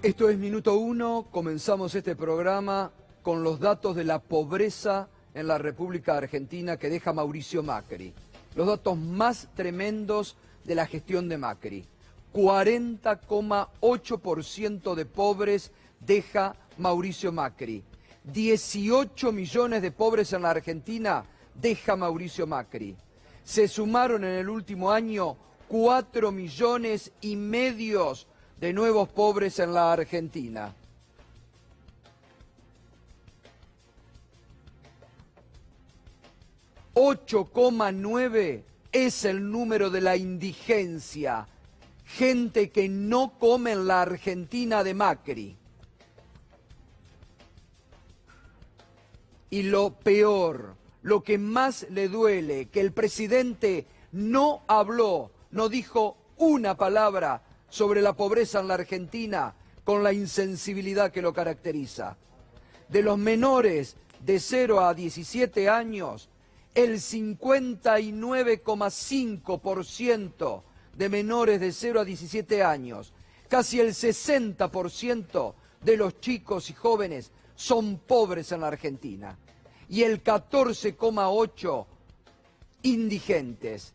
Esto es Minuto Uno, comenzamos este programa con los datos de la pobreza en la República Argentina que deja Mauricio Macri. Los datos más tremendos de la gestión de Macri. 40,8% de pobres deja Mauricio Macri. 18 millones de pobres en la Argentina deja Mauricio Macri. Se sumaron en el último año 4,5 millones de nuevos pobres en la Argentina. $8,9 es el número de la indigencia. Gente que no come en la Argentina de Macri. Y lo peor, lo que más le duele, que el presidente no habló, no dijo una palabra sobre la pobreza en la Argentina con la insensibilidad que lo caracteriza. De los menores de 0 a 17 años, el 59,5% de menores de 0 a 17 años, casi el 60% de los chicos y jóvenes son pobres en la Argentina. Y el 14,8% indigentes.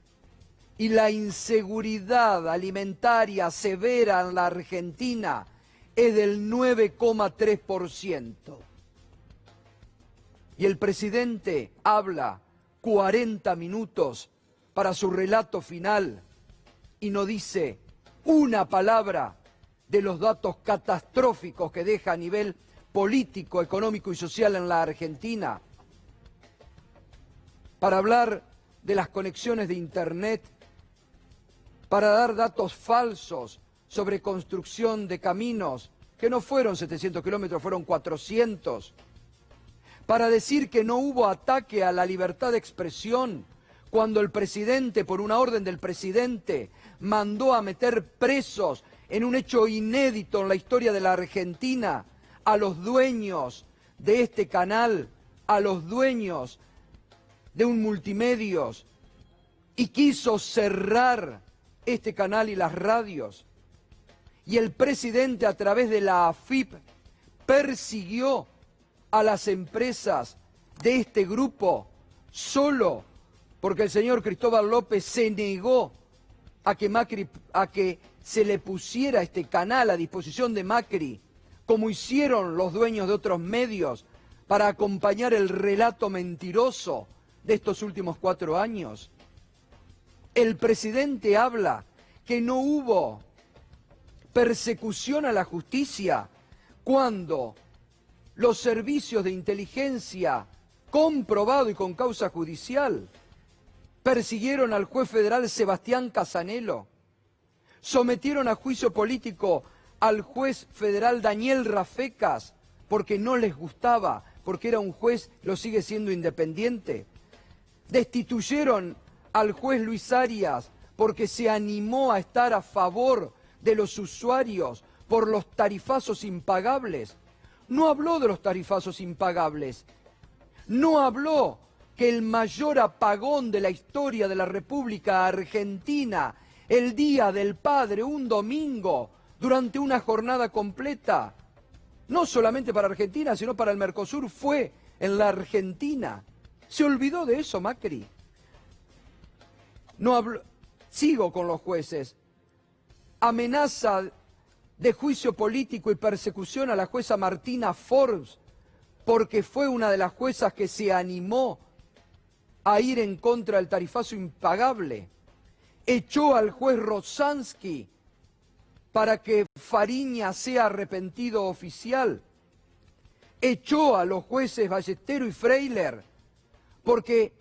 Y la inseguridad alimentaria severa en la Argentina es del 9,3%. Y el presidente habla 40 minutos para su relato final y no dice una palabra de los datos catastróficos que deja a nivel político, económico y social en la Argentina. Para hablar de las conexiones de Internet, para dar datos falsos sobre construcción de caminos, que no fueron 700 kilómetros, fueron 400, para decir que no hubo ataque a la libertad de expresión, cuando el presidente, por una orden del presidente, mandó a meter presos en un hecho inédito en la historia de la Argentina, a los dueños de este canal, a los dueños de un multimedios, y quiso cerrar este canal y las radios. Y el presidente, a través de la AFIP, persiguió a las empresas de este grupo solo porque el señor Cristóbal López se negó a que se le pusiera este canal a disposición de Macri, como hicieron los dueños de otros medios para acompañar el relato mentiroso de estos últimos 4 años. El presidente habla que no hubo persecución a la justicia cuando los servicios de inteligencia, comprobado y con causa judicial, persiguieron al juez federal Sebastián Casanelo, sometieron a juicio político al juez federal Daniel Rafecas porque no les gustaba, porque era un juez, lo sigue siendo independiente, destituyeron al juez Luis Arias porque se animó a estar a favor de los usuarios por los tarifazos impagables. No habló de los tarifazos impagables, no habló que el mayor apagón de la historia de la República Argentina, el Día del Padre, un domingo, durante una jornada completa, no solamente para Argentina, sino para el Mercosur, fue en la Argentina. ¿Se olvidó de eso, Macri? No habló. Sigo con los jueces. Amenaza de juicio político y persecución a la jueza Martina Forbes, porque fue una de las juezas que se animó a ir en contra del tarifazo impagable. Echó al juez Rosansky para que Fariña sea arrepentido oficial. Echó a los jueces Ballestero y Freiler porque,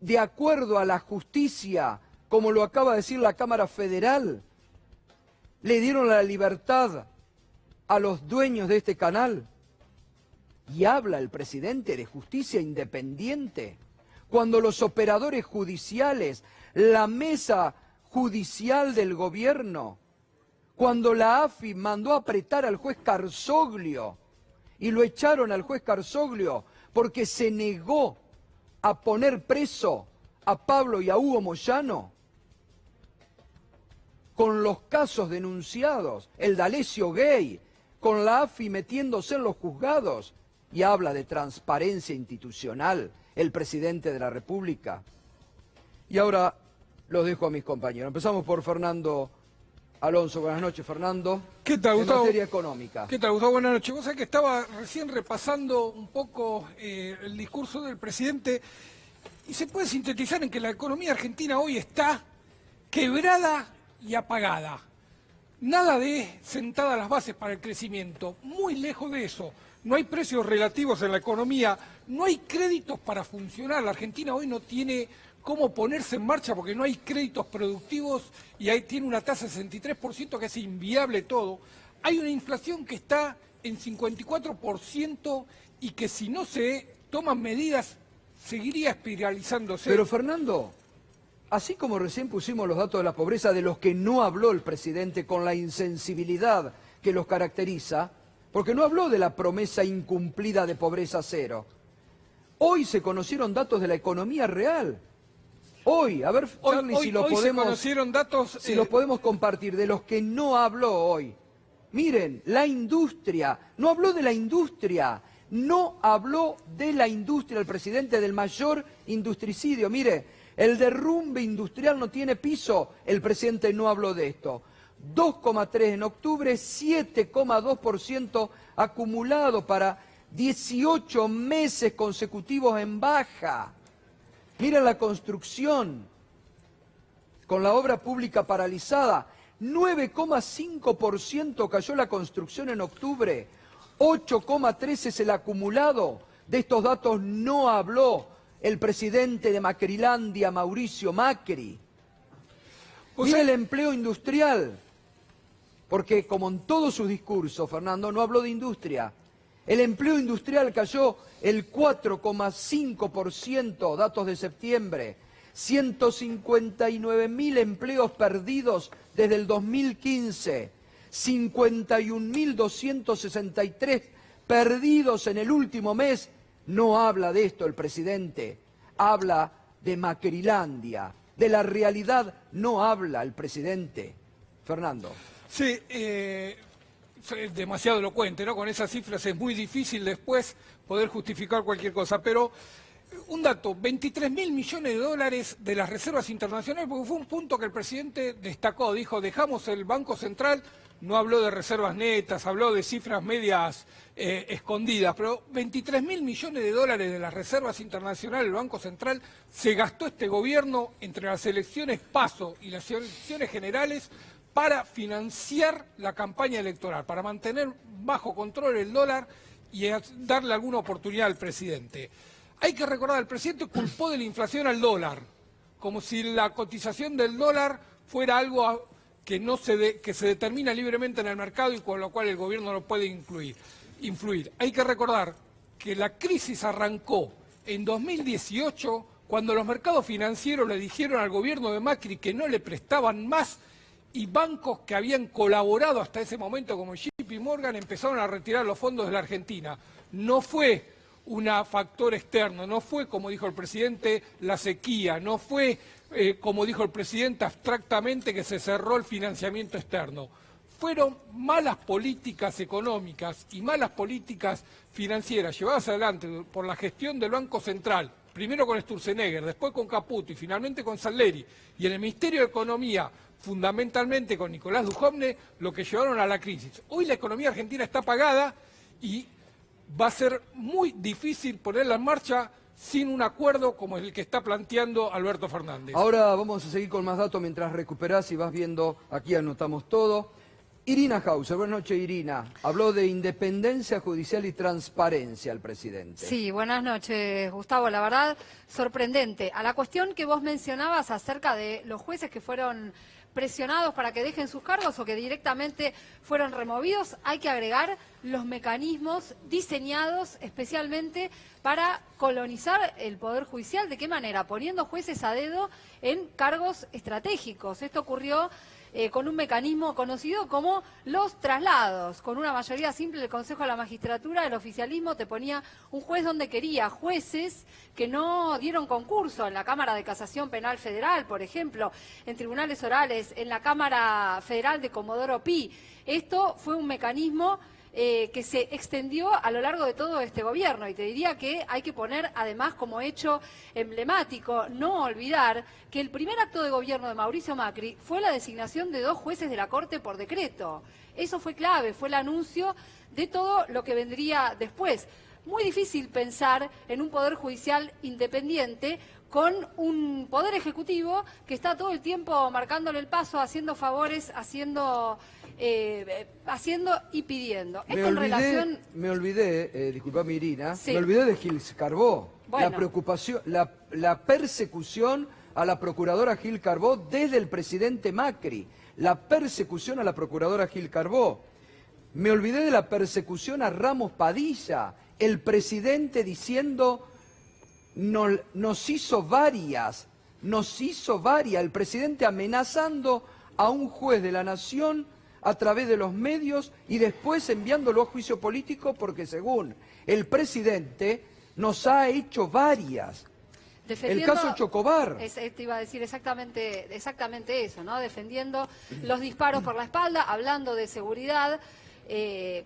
de acuerdo a la justicia, como lo acaba de decir la Cámara Federal, le dieron la libertad a los dueños de este canal. Y habla el presidente de justicia independiente, cuando los operadores judiciales, la mesa judicial del gobierno, cuando la AFI mandó apretar al juez Carzoglio y lo echaron al juez Carzoglio porque se negó a poner preso a Pablo y a Hugo Moyano, con los casos denunciados, el D'Alessio Gay, con la AFI metiéndose en los juzgados, y habla de transparencia institucional el presidente de la República. Y ahora los dejo a mis compañeros. Empezamos por Fernando Alonso. Buenas noches, Fernando. ¿Qué tal, en Gustavo? materia económica. ¿Qué tal, Gustavo? Buenas noches. Vos sabés que estaba recién repasando un poco el discurso del presidente y se puede sintetizar en que la economía argentina hoy está quebrada y apagada. Nada de sentadas las bases para el crecimiento, muy lejos de eso. No hay precios relativos en la economía, no hay créditos para funcionar. La Argentina hoy no tiene cómo ponerse en marcha porque no hay créditos productivos y ahí tiene una tasa de 63% que es inviable todo. Hay una inflación que está en 54% y que si no se toman medidas seguiría espiralizándose. Pero Fernando, así como recién pusimos los datos de la pobreza de los que no habló el presidente con la insensibilidad que los caracteriza, porque no habló de la promesa incumplida de pobreza cero. Hoy se conocieron datos de la economía real. Hoy, a ver, Charlie, si los podemos, se conocieron datos, si los podemos compartir, de los que no habló hoy. Miren, la industria, no habló de la industria, no habló de la industria, el presidente del mayor industricidio. Mire, el derrumbe industrial no tiene piso, el presidente no habló de esto. 2,3 en octubre, 7,2% acumulado para 18 meses consecutivos en baja. Miren la construcción, con la obra pública paralizada, 9,5% cayó la construcción en octubre, 8,3 es el acumulado. De estos datos no habló el presidente de Macrilandia, Mauricio Macri. Mira el empleo industrial, porque como en todos sus discursos, Fernando, no habló de industria. El empleo industrial cayó el 4,5%, datos de septiembre. 159.000 empleos perdidos desde el 2015. 51.263 perdidos en el último mes. No habla de esto el presidente, habla de Macrilandia. De la realidad no habla el presidente. Fernando. Sí, es demasiado elocuente, ¿no? Con esas cifras es muy difícil después poder justificar cualquier cosa, pero un dato, 23.000 millones de dólares de las reservas internacionales, porque fue un punto que el presidente destacó, dijo, dejamos el Banco Central, no habló de reservas netas, habló de cifras medias escondidas, pero 23.000 millones de dólares de las reservas internacionales del Banco Central se gastó este gobierno entre las elecciones PASO y las elecciones generales para financiar la campaña electoral, para mantener bajo control el dólar y darle alguna oportunidad al presidente. Hay que recordar, el presidente culpó de la inflación al dólar, como si la cotización del dólar fuera algo que se determina libremente en el mercado y con lo cual el gobierno no puede influir. Hay que recordar que la crisis arrancó en 2018 cuando los mercados financieros le dijeron al gobierno de Macri que no le prestaban más y bancos que habían colaborado hasta ese momento como JP Morgan empezaron a retirar los fondos de la Argentina. No fue un factor externo, no fue, como dijo el presidente, la sequía, no fue, como dijo el presidente abstractamente, que se cerró el financiamiento externo. Fueron malas políticas económicas y malas políticas financieras llevadas adelante por la gestión del Banco Central, primero con Sturzenegger, después con Caputo y finalmente con Salleri, y en el Ministerio de Economía, fundamentalmente con Nicolás Dujovne, lo que llevaron a la crisis. Hoy la economía argentina está apagada y va a ser muy difícil ponerla en marcha sin un acuerdo como el que está planteando Alberto Fernández. Ahora vamos a seguir con más datos mientras recuperás y vas viendo, aquí anotamos todo. Irina Hauser, buenas noches Irina. Habló de independencia judicial y transparencia el presidente. Sí, buenas noches Gustavo. La verdad, sorprendente. A la cuestión que vos mencionabas acerca de los jueces que fueron presionados para que dejen sus cargos o que directamente fueron removidos, hay que agregar los mecanismos diseñados especialmente para colonizar el Poder Judicial. ¿De qué manera? Poniendo jueces a dedo en cargos estratégicos. Esto ocurrió con un mecanismo conocido como los traslados. Con una mayoría simple del Consejo de la Magistratura, el oficialismo te ponía un juez donde quería, jueces que no dieron concurso en la Cámara de Casación Penal Federal, por ejemplo, en tribunales orales, en la Cámara Federal de Comodoro Pi. Esto fue un mecanismo que se extendió a lo largo de todo este gobierno. Y te diría que hay que poner, además, como hecho emblemático, no olvidar que el primer acto de gobierno de Mauricio Macri fue la designación de 2 jueces de la Corte por decreto. Eso fue clave, fue el anuncio de todo lo que vendría después. Muy difícil pensar en un poder judicial independiente con un poder ejecutivo que está todo el tiempo marcándole el paso, haciendo favores, haciendo y pidiendo. Esto en relación... Me olvidé, disculpame Irina, Sí. me olvidé de Gil Carbó. Bueno. La preocupación, la persecución a la procuradora Gil Carbó desde el presidente Macri. La persecución a la procuradora Gil Carbó. Me olvidé de la persecución a Ramos Padilla. El presidente diciendo, nos hizo varias, el presidente amenazando a un juez de la Nación a través de los medios y después enviándolo a juicio político porque según el presidente nos ha hecho varias. El caso Chocobar. Te iba a decir exactamente eso, ¿no? Defendiendo los disparos por la espalda, hablando de seguridad,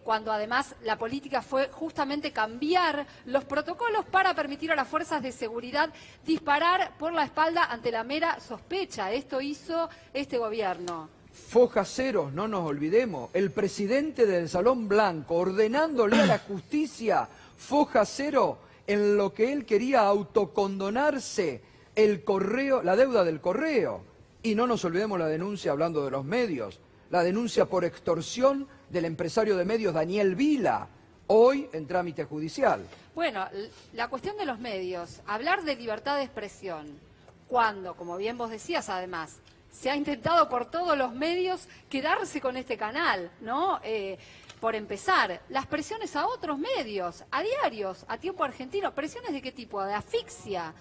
cuando además la política fue justamente cambiar los protocolos para permitir a las fuerzas de seguridad disparar por la espalda ante la mera sospecha. Esto hizo este gobierno. Fojaceros, no nos olvidemos, el presidente del Salón Blanco ordenándole a la justicia Fojacero en lo que él quería autocondonarse el correo, la deuda del correo. Y no nos olvidemos la denuncia, hablando de los medios, la denuncia por extorsión del empresario de medios Daniel Vila, hoy en trámite judicial. Bueno, la cuestión de los medios, hablar de libertad de expresión, cuando, como bien vos decías además, se ha intentado por todos los medios quedarse con este canal, ¿no? Por empezar, las presiones a otros medios, a diarios, a Tiempo Argentino, ¿presiones de qué tipo? De asfixia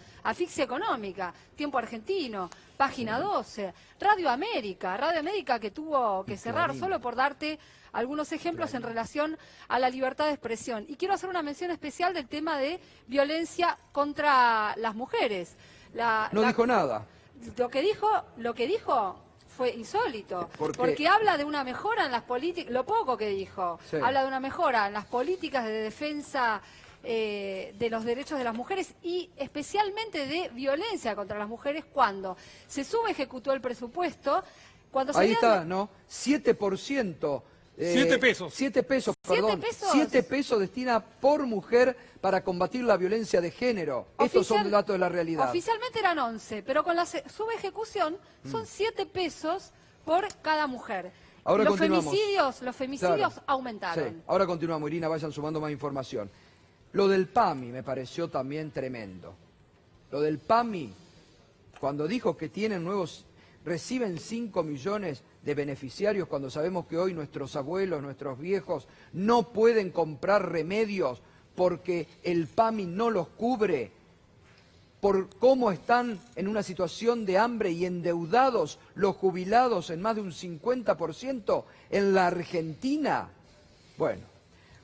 económica, Tiempo Argentino, Página 12, Radio América que tuvo que cerrar, solo por darte algunos ejemplos en relación a la libertad de expresión. Y quiero hacer una mención especial del tema de violencia contra las mujeres. No dijo nada. Lo que dijo fue insólito, ¿Por qué? porque habla de una mejora en las políticas, lo poco que dijo, Sí. habla de una mejora en las políticas de defensa de los derechos de las mujeres y especialmente de violencia contra las mujeres cuando se subejecutó el presupuesto, cuando se Ahí está, ¿no? 7%. 7 pesos. 7 pesos, perdón. 7 pesos. 7 pesos destina por mujer para combatir la violencia de género. Estos son datos de la realidad. Oficialmente eran 11, pero con la subejecución son 7 pesos por cada mujer. Ahora los continuamos. femicidios Claro. aumentaron. Sí. Ahora continuamos, Irina, vayan sumando más información. Lo del PAMI me pareció también tremendo. Lo del PAMI, cuando dijo que reciben 5 millones de beneficiarios, cuando sabemos que hoy nuestros abuelos, nuestros viejos, no pueden comprar remedios porque el PAMI no los cubre, por cómo están en una situación de hambre y endeudados los jubilados en más de un 50% en la Argentina. Bueno,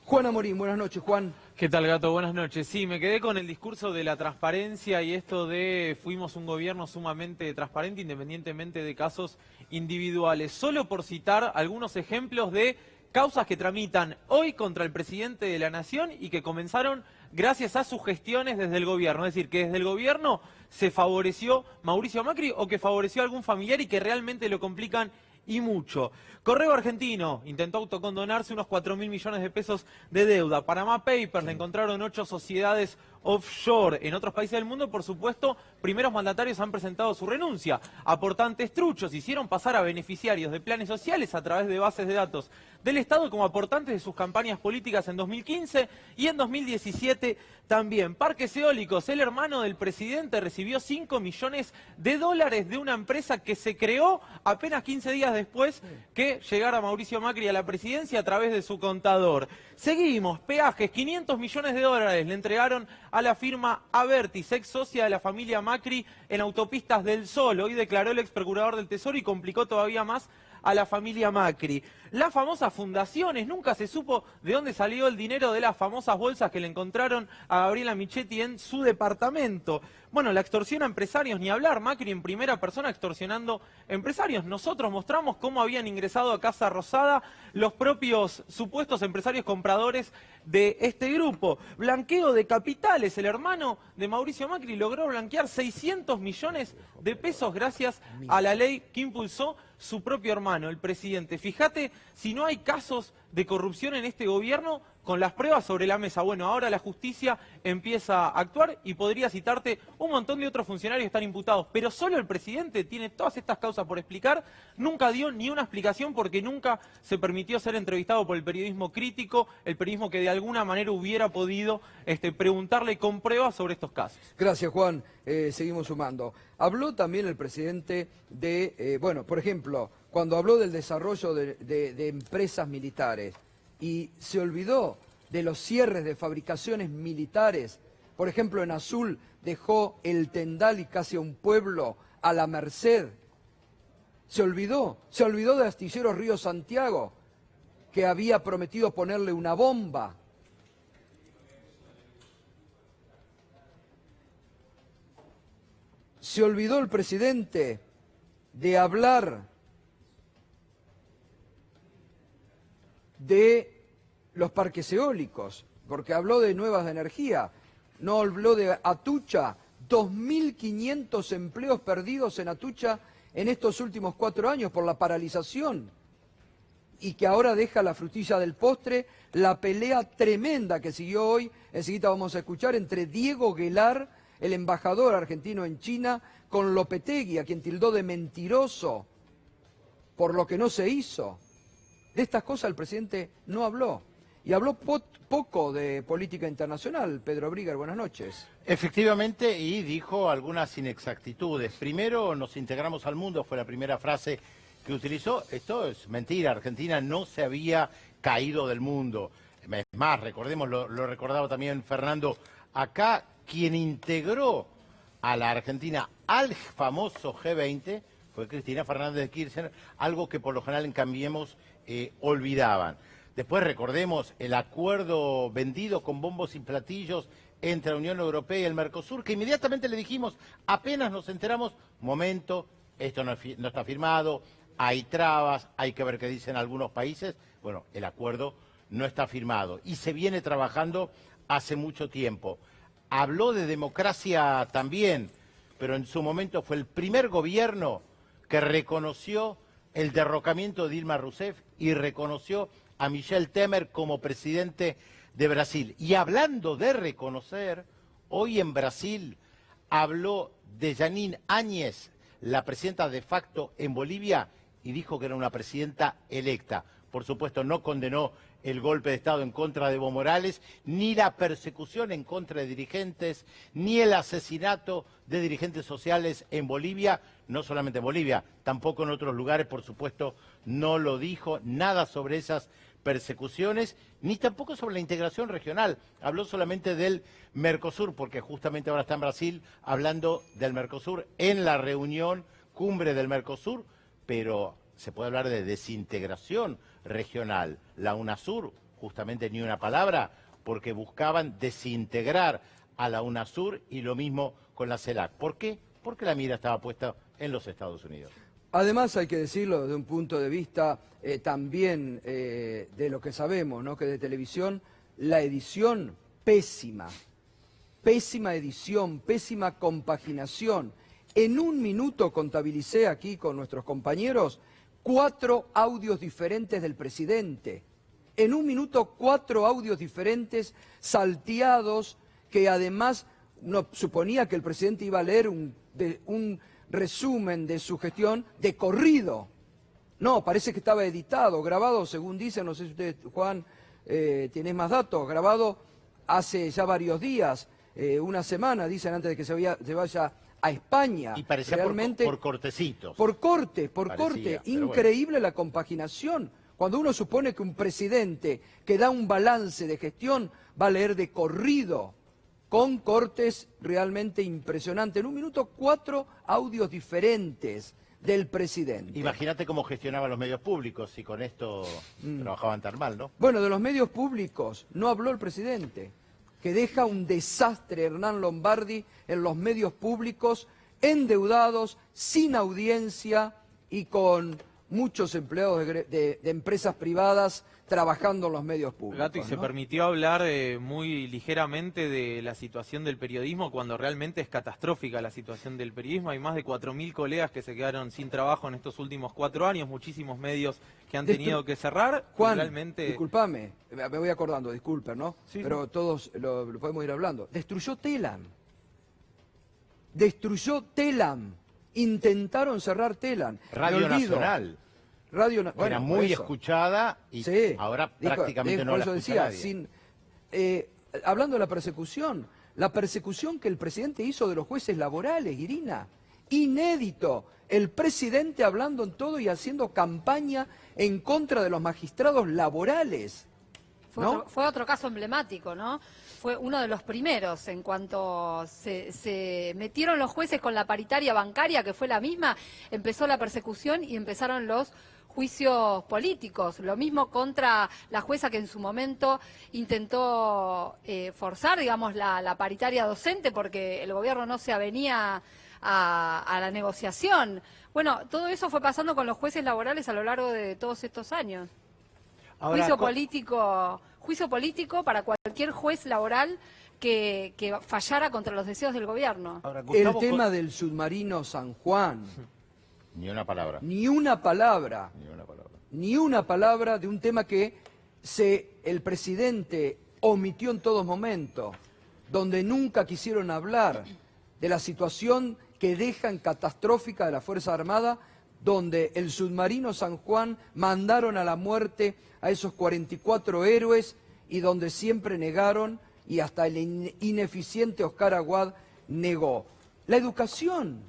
Juan Amorín, buenas noches, Juan. ¿Qué tal, Gato? Buenas noches. Sí, me quedé con el discurso de la transparencia y esto de fuimos un gobierno sumamente transparente independientemente de casos individuales. Solo por citar algunos ejemplos de causas que tramitan hoy contra el presidente de la Nación y que comenzaron gracias a sus gestiones desde el gobierno. Es decir, que desde el gobierno se favoreció Mauricio Macri o que favoreció a algún familiar y que realmente lo complican y mucho. Correo Argentino intentó autocondonarse unos 4.000 millones de pesos de deuda. Panama Papers le encontraron 8 sociedades offshore. En otros países del mundo, por supuesto, primeros mandatarios han presentado su renuncia. Aportantes truchos hicieron pasar a beneficiarios de planes sociales a través de bases de datos del Estado como aportantes de sus campañas políticas en 2015 y en 2017 también. Parques eólicos, el hermano del presidente recibió 5 millones de dólares de una empresa que se creó apenas 15 días después que llegara Mauricio Macri a la presidencia a través de su contador. Seguimos, peajes, 500 millones de dólares le entregaron a la firma Abertis, ex socia de la familia Macri en Autopistas del Sol. Hoy declaró el ex procurador del Tesoro y complicó todavía más a la familia Macri. Las famosas fundaciones, nunca se supo de dónde salió el dinero de las famosas bolsas que le encontraron a Gabriela Michetti en su departamento. Bueno, la extorsión a empresarios, ni hablar, Macri en primera persona extorsionando empresarios. Nosotros mostramos cómo habían ingresado a Casa Rosada los propios supuestos empresarios compradores de este grupo. Blanqueo de capitales, el hermano de Mauricio Macri logró blanquear 600 millones de pesos gracias a la ley que impulsó su propio hermano, el presidente. Fíjate si no hay casos de corrupción en este gobierno con las pruebas sobre la mesa. Bueno, ahora la justicia empieza a actuar y podría citarte un montón de otros funcionarios que están imputados, pero solo el presidente tiene todas estas causas por explicar. Nunca dio ni una explicación porque nunca se permitió ser entrevistado por el periodismo crítico, el periodismo que de alguna manera hubiera podido preguntarle con pruebas sobre estos casos. Gracias, Juan. Seguimos sumando. Habló también el presidente de, bueno, por ejemplo, cuando habló del desarrollo de empresas militares y se olvidó de los cierres de fabricaciones militares. Por ejemplo, en Azul dejó el Tendal y casi a un pueblo a la merced. Se olvidó de Astilleros Río Santiago, que había prometido ponerle una bomba. Se olvidó el presidente de hablar de los parques eólicos, porque habló de nuevas de energía, no habló de Atucha, 2.500 empleos perdidos en Atucha en estos últimos 4 años por la paralización, y que ahora deja la frutilla del postre, la pelea tremenda que siguió hoy, enseguida vamos a escuchar, entre Diego Guelar, el embajador argentino en China, con Lopetegui, a quien tildó de mentiroso por lo que no se hizo. De estas cosas el presidente no habló. Y habló poco de política internacional. Pedro Brigger, buenas noches. Efectivamente, y dijo algunas inexactitudes. Primero, nos integramos al mundo, fue la primera frase que utilizó. Esto es mentira, Argentina no se había caído del mundo. Es más, recordemos, lo recordaba también Fernando, acá quien integró a la Argentina al famoso G20 fue Cristina Fernández de Kirchner, algo que por lo general en Cambiemos olvidaban. Después recordemos el acuerdo vendido con bombos y platillos entre la Unión Europea y el Mercosur, que inmediatamente le dijimos, apenas nos enteramos, momento, esto no está firmado, hay trabas, hay que ver qué dicen algunos países. Bueno, el acuerdo no está firmado y se viene trabajando hace mucho tiempo. Habló de democracia también, pero en su momento fue el primer gobierno que reconoció el derrocamiento de Dilma Rousseff y reconoció a Michel Temer como presidente de Brasil. Y hablando de reconocer, hoy en Brasil habló de Janine Áñez, la presidenta de facto en Bolivia, y dijo que era una presidenta electa. Por supuesto, no condenó el golpe de Estado en contra de Evo Morales, ni la persecución en contra de dirigentes, ni el asesinato de dirigentes sociales en Bolivia, no solamente en Bolivia, tampoco en otros lugares, por supuesto, no lo dijo, nada sobre esas persecuciones, ni tampoco sobre la integración regional. Habló solamente del Mercosur, porque justamente ahora está en Brasil hablando del Mercosur en la reunión cumbre del Mercosur, pero se puede hablar de desintegración regional. La UNASUR, justamente ni una palabra, porque buscaban desintegrar a la UNASUR y lo mismo con la CELAC. ¿Por qué? Porque la mira estaba puesta en los Estados Unidos. Además, hay que decirlo desde un punto de vista también de lo que sabemos, ¿no? Que de televisión, la edición pésima, pésima edición, pésima compaginación. En un minuto contabilicé aquí con nuestros compañeros 4 audios diferentes del presidente. En un minuto 4 audios diferentes, salteados, que además no suponía que el presidente iba a leer un resumen de su gestión de corrido. No, parece que estaba editado, grabado, según dicen, no sé si usted, Juan, tiene más datos, grabado hace ya varios días, una semana, dicen, antes de que se vaya a España. Y parecía realmente por cortecitos. Por corte. Increíble bueno. La compaginación. Cuando uno supone que un presidente que da un balance de gestión va a leer de corrido, con cortes realmente impresionantes. En un minuto 4 audios diferentes del presidente. Imagínate cómo gestionaban los medios públicos si con esto trabajaban tan mal, ¿no? Bueno, de los medios públicos no habló el presidente, que deja un desastre Hernán Lombardi en los medios públicos, endeudados, sin audiencia y con muchos empleados de empresas privadas trabajando en los medios públicos. Gato, y se permitió hablar muy ligeramente de la situación del periodismo cuando realmente es catastrófica la situación del periodismo. Hay más de 4.000 colegas que se quedaron sin trabajo en estos últimos 4 años, muchísimos medios que han tenido que cerrar. Juan, realmente... discúlpame, me voy acordando, disculpen, ¿no? Sí, pero todos lo podemos ir hablando. Destruyó Telam. Destruyó Telam. Intentaron cerrar Telam. Radio Nacional. Bueno, era muy eso. escuchada y Sí, ahora prácticamente no por la eso escucha decía, nadie. hablando de la persecución que el presidente hizo de los jueces laborales, Irina, inédito, el presidente hablando en todo y haciendo campaña en contra de los magistrados laborales. Fue otro caso emblemático, ¿no? Fue uno de los primeros en cuanto se metieron los jueces con la paritaria bancaria, que fue la misma, empezó la persecución y empezaron los juicios políticos. Lo mismo contra la jueza que en su momento intentó forzar, digamos, la paritaria docente porque el gobierno no se avenía a la negociación. Bueno, todo eso fue pasando con los jueces laborales a lo largo de todos estos años. Ahora, Juicio político para cualquier juez laboral que fallara contra los deseos del gobierno. ahora, El Gustavo, tema del submarino San Juan, Ni una palabra. ni una palabra. Ni una palabra. Ni una palabra de un tema que el presidente omitió en todo momento, donde nunca quisieron hablar de la situación que dejan catastrófica de la Fuerza Armada, donde el submarino San Juan mandaron a la muerte a esos 44 héroes y donde siempre negaron y hasta el ineficiente Oscar Aguad negó. La educación.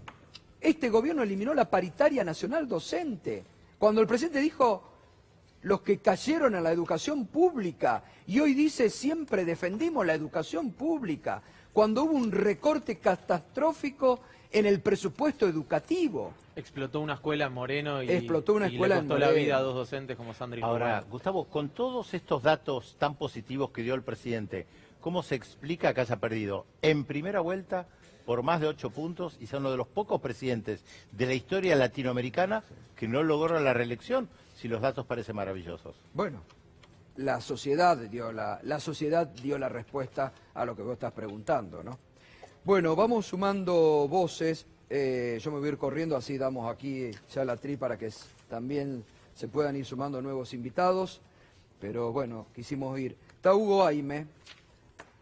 Este gobierno eliminó la paritaria nacional docente. Cuando el presidente dijo los que cayeron en la educación pública y hoy dice siempre defendimos la educación pública, cuando hubo un recorte catastrófico en el presupuesto educativo. Explotó una escuela en Moreno y, Explotó una escuela le en costó la Moreno. vida a 2 docentes como Sandra y Ahora, Romano. Gustavo, con todos estos datos tan positivos que dio el presidente, ¿cómo se explica que haya perdido en primera vuelta por más de 8 puntos y sea uno de los pocos presidentes de la historia latinoamericana que no logró la reelección, si los datos parecen maravillosos? Bueno, la sociedad dio la respuesta a lo que vos estás preguntando, ¿no? Bueno, vamos sumando voces. Yo me voy a ir corriendo, así damos aquí ya la tri para que también se puedan ir sumando nuevos invitados. Pero bueno, quisimos ir. Está Hugo Aime.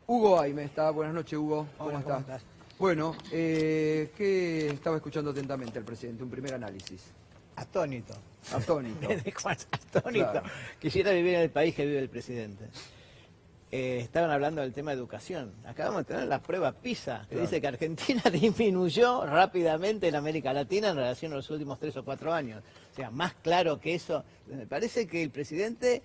Hugo Aime está. Buenas noches, Hugo. ¿Cómo Hola, estás? ¿cómo estás? Bueno, ¿qué estaba escuchando atentamente el presidente? Un primer análisis. atónito. Atónito. Me dejó atónito. Claro. Quisiera vivir en el país que vive el presidente. Estaban hablando del tema de educación. Acabamos de tener la prueba PISA, que Claro. dice que Argentina disminuyó rápidamente en América Latina en relación a los últimos 3 o 4 años. O sea, más claro que eso. Me parece que el presidente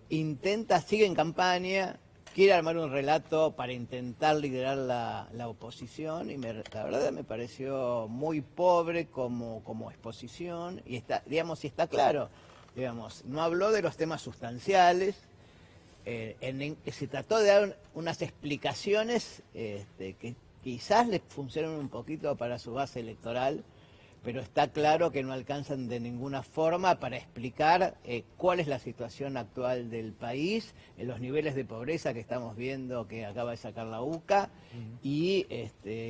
sigue en campaña, quiere armar un relato para intentar liderar la oposición y la verdad me pareció muy pobre como exposición y está claro, no habló de los temas sustanciales. Se trató de dar unas explicaciones que quizás les funcionen un poquito para su base electoral, pero está claro que no alcanzan de ninguna forma para explicar cuál es la situación actual del país, en los niveles de pobreza que estamos viendo que acaba de sacar la UCA, y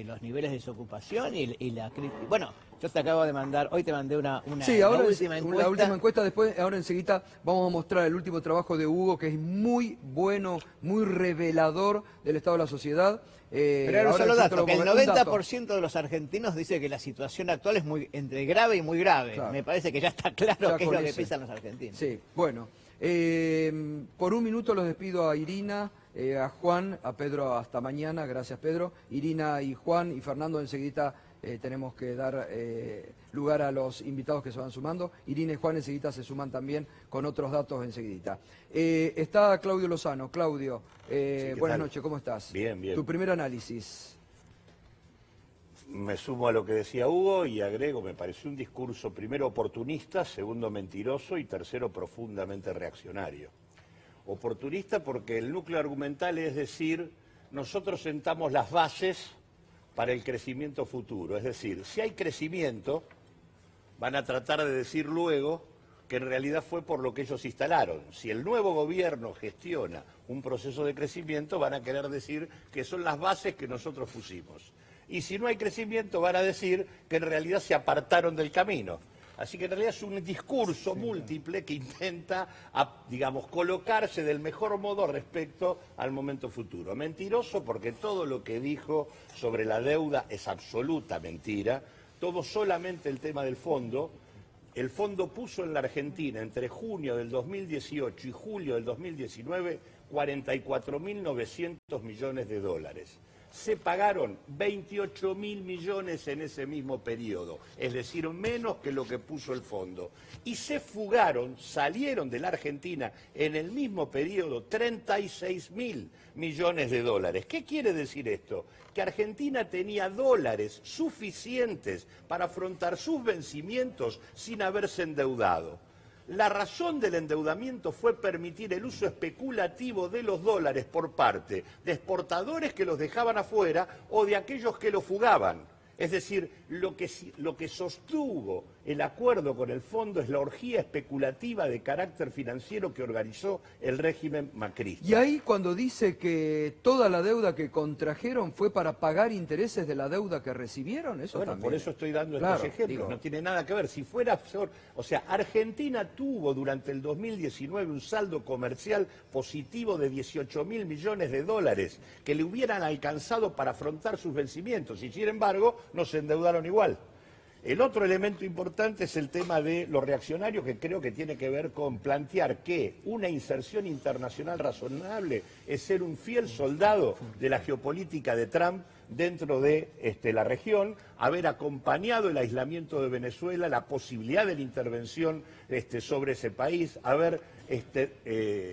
los niveles de desocupación y la crisis. Bueno, yo te acabo de mandar, hoy te mandé una Sí, ahora última encuesta. la última encuesta, después, ahora enseguida vamos a mostrar el último trabajo de Hugo, que es muy bueno, muy revelador del estado de la sociedad. Pero era un ahora solo enseguida dato, que el un dato. 90% de los argentinos dice que la situación actual es entre grave y muy grave. Claro. Me parece que ya está claro Ya qué es con lo que ese. piensan los argentinos. Sí, bueno. Por un minuto los despido a Irina, a Juan, a Pedro hasta mañana. Gracias, Pedro. Irina y Juan y Fernando enseguida tenemos que dar lugar a los invitados que se van sumando. Irina y Juan enseguida se suman también con otros datos enseguida. Está Claudio Lozano. Claudio, ¿qué buenas tal? noches, ¿cómo estás? Bien, bien. Tu primer análisis. Me sumo a lo que decía Hugo y agrego, me pareció un discurso primero oportunista, segundo mentiroso y tercero profundamente reaccionario. Oportunista porque el núcleo argumental es decir, nosotros sentamos las bases para el crecimiento futuro. Es decir, si hay crecimiento, van a tratar de decir luego que en realidad fue por lo que ellos instalaron. Si el nuevo gobierno gestiona un proceso de crecimiento, van a querer decir que son las bases que nosotros pusimos. Y si no hay crecimiento, van a decir que en realidad se apartaron del camino. Así que en realidad es un discurso múltiple que intenta, digamos, colocarse del mejor modo respecto al momento futuro. Mentiroso porque todo lo que dijo sobre la deuda es absoluta mentira. Tomó solamente el tema del fondo. El fondo puso en la Argentina entre junio del 2018 y julio del 2019 44.900 millones de dólares. Se pagaron 28.000 millones en ese mismo periodo, es decir, menos que lo que puso el fondo. Y se fugaron, salieron de la Argentina en el mismo periodo 36.000 millones de dólares. ¿Qué quiere decir esto? Que Argentina tenía dólares suficientes para afrontar sus vencimientos sin haberse endeudado. La razón del endeudamiento fue permitir el uso especulativo de los dólares por parte de exportadores que los dejaban afuera o de aquellos que los fugaban. Es decir, lo que sostuvo el acuerdo con el fondo es la orgía especulativa de carácter financiero que organizó el régimen macrista. Y ahí cuando dice que toda la deuda que contrajeron fue para pagar intereses de la deuda que recibieron, eso bueno, también. por eso estoy dando Claro, estos ejemplos, digo. no tiene nada que ver. Si fuera, o sea, Argentina tuvo durante el 2019 un saldo comercial positivo de 18.000 millones de dólares que le hubieran alcanzado para afrontar sus vencimientos y sin embargo no se endeudaron igual. El otro elemento importante es el tema de lo reaccionario, que creo que tiene que ver con plantear que una inserción internacional razonable es ser un fiel soldado de la geopolítica de Trump dentro de la región, haber acompañado el aislamiento de Venezuela, la posibilidad de la intervención sobre ese país, haber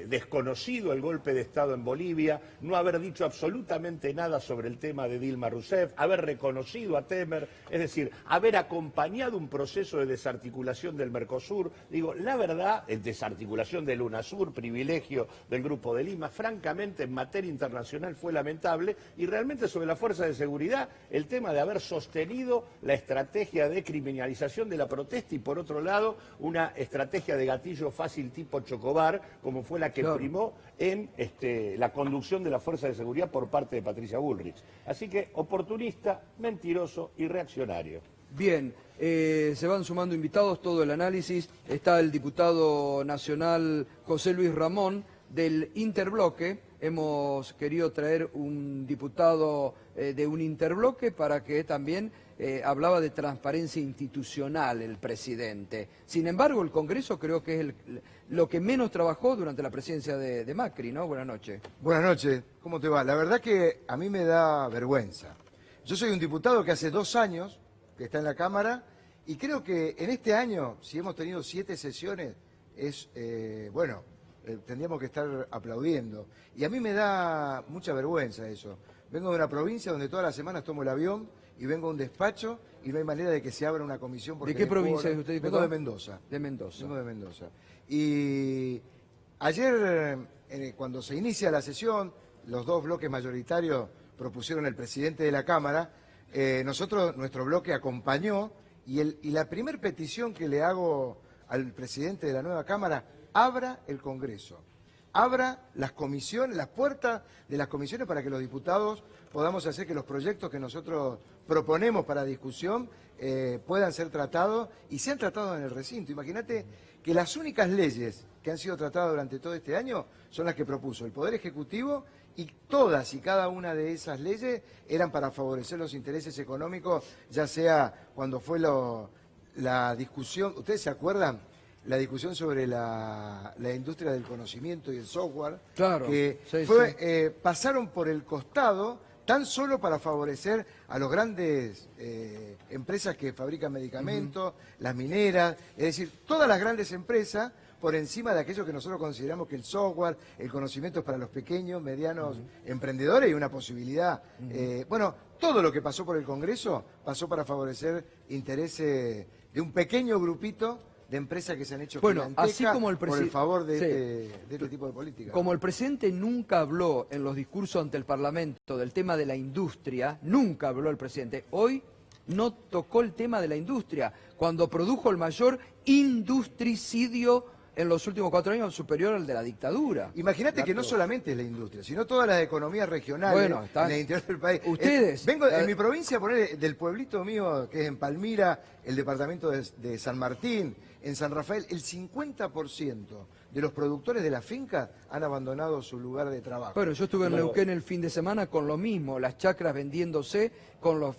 desconocido el golpe de Estado en Bolivia, no haber dicho absolutamente nada sobre el tema de Dilma Rousseff, haber reconocido a Temer, es decir, haber acompañado un proceso de desarticulación del Mercosur. Digo, la verdad, desarticulación del UNASUR, privilegio del Grupo de Lima, francamente en materia internacional fue lamentable y realmente sobre la fuerza de seguridad, el tema de haber sostenido la estrategia de criminalización de la protesta y por otro lado una estrategia de gatillo fácil tipo Chocobar, como fue la que primó en la conducción de la fuerza de seguridad por parte de Patricia Bullrich. Así que oportunista, mentiroso y reaccionario. Bien, se van sumando invitados, todo el análisis. Está el diputado nacional José Luis Ramón del Interbloque. Hemos querido traer un diputado de un interbloque para que también hablaba de transparencia institucional el presidente. Sin embargo, el Congreso creo que es lo que menos trabajó durante la presidencia de Macri, ¿no? Buenas noches. Buenas noches, ¿cómo te va? La verdad que a mí me da vergüenza. Yo soy un diputado que hace 2 años que está en la Cámara y creo que en este año, si hemos tenido 7 sesiones, es, tendríamos que estar aplaudiendo. Y a mí me da mucha vergüenza eso. Vengo de una provincia donde todas las semanas tomo el avión y vengo a un despacho y no hay manera de que se abra una comisión. Porque ¿De qué provincia es usted, diputado? Vengo de Mendoza. De Mendoza. Vengo de Mendoza. Y ayer, cuando se inicia la sesión, los 2 bloques mayoritarios propusieron el presidente de la Cámara. Nuestro bloque acompañó y la primera petición que le hago al presidente de la nueva Cámara: abra el Congreso, abra las comisiones, las puertas de las comisiones para que los diputados podamos hacer que los proyectos que nosotros proponemos para discusión puedan ser tratados y sean tratados en el recinto. Imagínate que las únicas leyes que han sido tratadas durante todo este año son las que propuso el Poder Ejecutivo y todas y cada una de esas leyes eran para favorecer los intereses económicos, ya sea cuando fue la discusión, ¿ustedes se acuerdan? La discusión sobre la industria del conocimiento y el software, claro, que sí, pasaron por el costado tan solo para favorecer a los grandes empresas que fabrican medicamentos, las mineras, es decir, todas las grandes empresas, por encima de aquello que nosotros consideramos que el software, el conocimiento es para los pequeños, medianos emprendedores y una posibilidad. Bueno, todo lo que pasó por el Congreso pasó para favorecer intereses de un pequeño grupito de empresas que se han hecho así como por el favor de este tipo de política. Como el presidente nunca habló en los discursos ante el Parlamento del tema de la industria, nunca habló el presidente, hoy no tocó el tema de la industria, cuando produjo el mayor industricidio en los últimos 4 años superior al de la dictadura. Imagínate que no solamente es la industria, sino todas las economías regionales en el interior del país. Ustedes... vengo en mi provincia, del pueblito mío, que es en Palmira, el departamento de San Martín, en San Rafael, el 50% de los productores de la finca han abandonado su lugar de trabajo. Bueno, yo estuve en Neuquén el fin de semana con lo mismo, las chacras vendiéndose, con los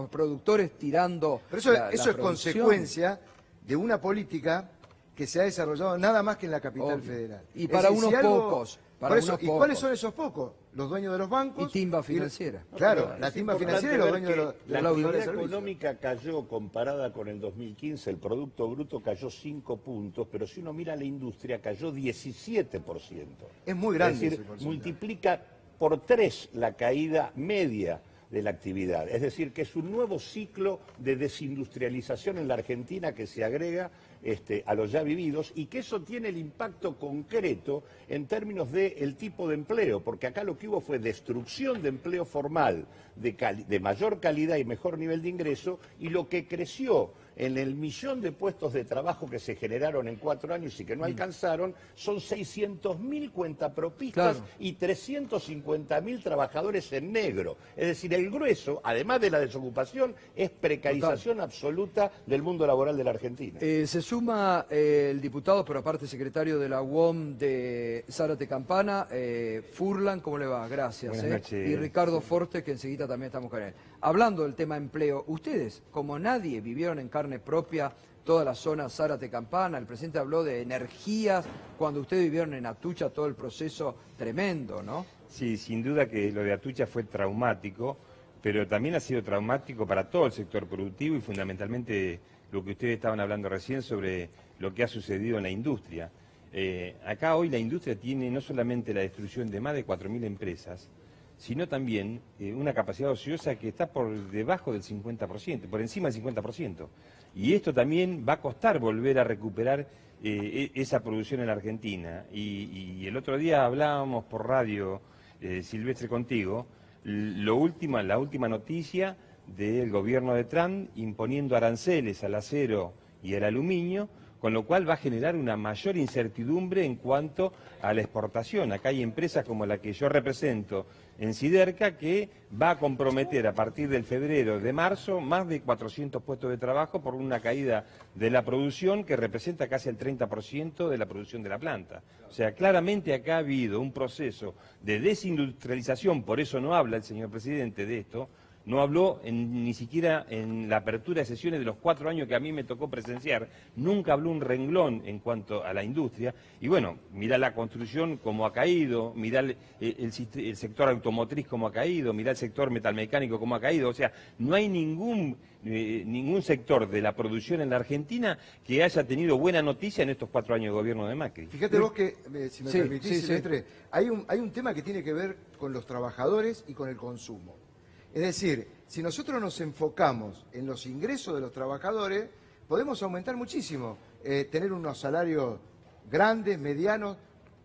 productores tirando. Pero eso es consecuencia de una política que se ha desarrollado nada más que en la capital federal. Y para unos pocos. ¿Y cuáles son esos pocos? Los dueños de los bancos. Y timba financiera. Claro, la timba financiera y los dueños de los la actividad económica cayó comparada con el 2015, el Producto Bruto cayó 5 puntos, pero si uno mira la industria cayó 17%. Es muy grande. Es decir, multiplica por 3 la caída media de la actividad. Es decir, que es un nuevo ciclo de desindustrialización en la Argentina que se agrega a los ya vividos y que eso tiene el impacto concreto en términos del tipo de empleo, porque acá lo que hubo fue destrucción de empleo formal de mayor calidad y mejor nivel de ingreso, y lo que creció en el millón de puestos de trabajo que se generaron en 4 años y que no alcanzaron, son 600.000 cuentapropistas y 350.000 trabajadores en negro. Es decir, el grueso, además de la desocupación, es precarización absoluta del mundo laboral de la Argentina. Se suma el diputado, pero aparte secretario de la UOM de Zárate Campana, Furlan, ¿cómo le va? Gracias. Buenas noches. Y Ricardo Forte, que enseguida también estamos con él. Hablando del tema empleo, ustedes, como nadie, vivieron en carne propia toda la zona Zárate Campana. El presidente habló de energías, cuando ustedes vivieron en Atucha todo el proceso tremendo, ¿no? Sí, sin duda que lo de Atucha fue traumático, pero también ha sido traumático para todo el sector productivo y fundamentalmente lo que ustedes estaban hablando recién sobre lo que ha sucedido en la industria. Acá hoy la industria tiene no solamente la destrucción de más de 4.000 empresas, sino también una capacidad ociosa que está por debajo del 50%, por encima del 50%. Y esto también va a costar volver a recuperar esa producción en la Argentina. Y el otro día hablábamos por radio, Silvestre, contigo, la última noticia del gobierno de Trump imponiendo aranceles al acero y al aluminio, con lo cual va a generar una mayor incertidumbre en cuanto a la exportación. Acá hay empresas como la que yo represento en Siderca que va a comprometer a partir del febrero de marzo más de 400 puestos de trabajo por una caída de la producción que representa casi el 30% de la producción de la planta. O sea, claramente acá ha habido un proceso de desindustrialización, por eso no habla el señor presidente de esto. No habló ni siquiera en la apertura de sesiones de los 4 años que a mí me tocó presenciar, nunca habló un renglón en cuanto a la industria. Y bueno, mirá la construcción como ha caído, mirá el sector automotriz como ha caído, mirá el sector metalmecánico como ha caído. O sea, no hay ningún sector de la producción en la Argentina que haya tenido buena noticia en estos 4 años de gobierno de Macri. Fíjate vos que, si me permitís, Silvestre, hay un tema que tiene que ver con los trabajadores y con el consumo. Es decir, si nosotros nos enfocamos en los ingresos de los trabajadores, podemos aumentar muchísimo, tener unos salarios grandes, medianos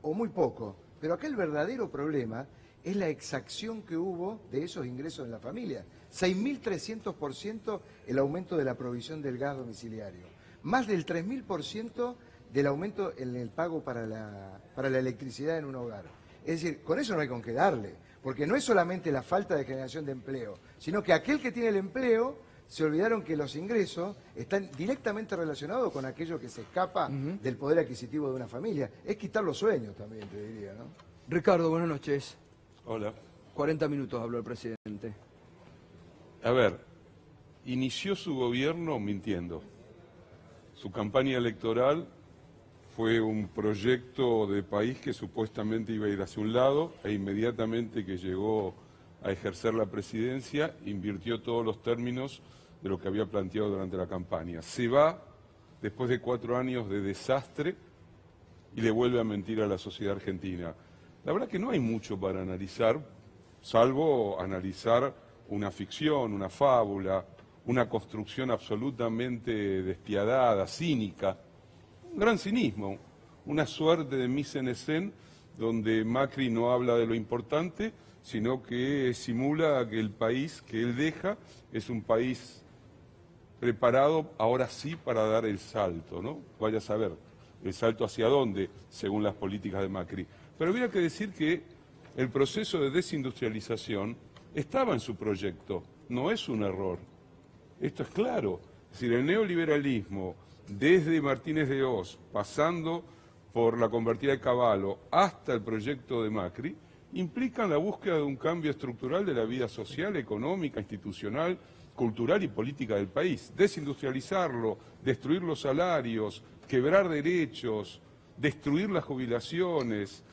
o muy pocos. Pero acá el verdadero problema es la exacción que hubo de esos ingresos en la familia. 6.300% el aumento de la provisión del gas domiciliario. Más del 3.000% del aumento en el pago para la electricidad en un hogar. Es decir, con eso no hay con qué darle. Porque no es solamente la falta de generación de empleo, sino que aquel que tiene el empleo se olvidaron que los ingresos están directamente relacionados con aquello que se escapa del poder adquisitivo de una familia. Es quitar los sueños también, te diría, ¿no? Ricardo, buenas noches. Hola. 40 minutos habló el presidente. A ver, inició su gobierno mintiendo. Su campaña electoral fue un proyecto de país que supuestamente iba a ir hacia un lado e inmediatamente que llegó a ejercer la presidencia invirtió todos los términos de lo que había planteado durante la campaña. Se va después de 4 años de desastre y le vuelve a mentir a la sociedad argentina. La verdad que no hay mucho para analizar, salvo analizar una ficción, una fábula, una construcción absolutamente despiadada, cínica, un gran cinismo, una suerte de mise en scène donde Macri no habla de lo importante, sino que simula que el país que él deja es un país preparado ahora sí para dar el salto, ¿no? Vaya a saber, el salto hacia dónde, según las políticas de Macri. Pero habría que decir que el proceso de desindustrialización estaba en su proyecto, no es un error. Esto es claro. Es decir, el neoliberalismo, desde Martínez de Oz, pasando por la convertida de Cavallo hasta el proyecto de Macri, implican la búsqueda de un cambio estructural de la vida social, económica, institucional, cultural y política del país. Desindustrializarlo, destruir los salarios, quebrar derechos, destruir las jubilaciones,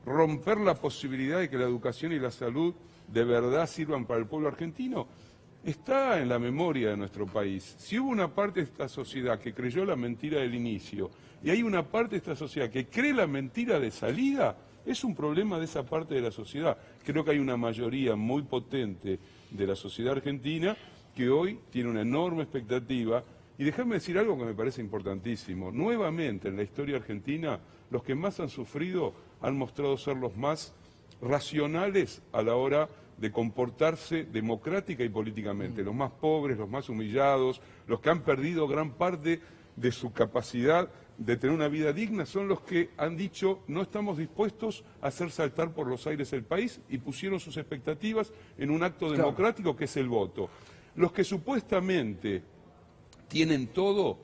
romper la posibilidad de que la educación y la salud de verdad sirvan para el pueblo argentino, está en la memoria de nuestro país. Si hubo una parte de esta sociedad que creyó la mentira del inicio y hay una parte de esta sociedad que cree la mentira de salida, es un problema de esa parte de la sociedad. Creo que hay una mayoría muy potente de la sociedad argentina que hoy tiene una enorme expectativa. Y déjame decir algo que me parece importantísimo. Nuevamente en la historia argentina, los que más han sufrido han mostrado ser los más racionales a la hora de comportarse democrática y políticamente. Los más pobres, los más humillados, los que han perdido gran parte de su capacidad de tener una vida digna, son los que han dicho no estamos dispuestos a hacer saltar por los aires el país y pusieron sus expectativas en un acto democrático que es el voto. Los que supuestamente tienen todo,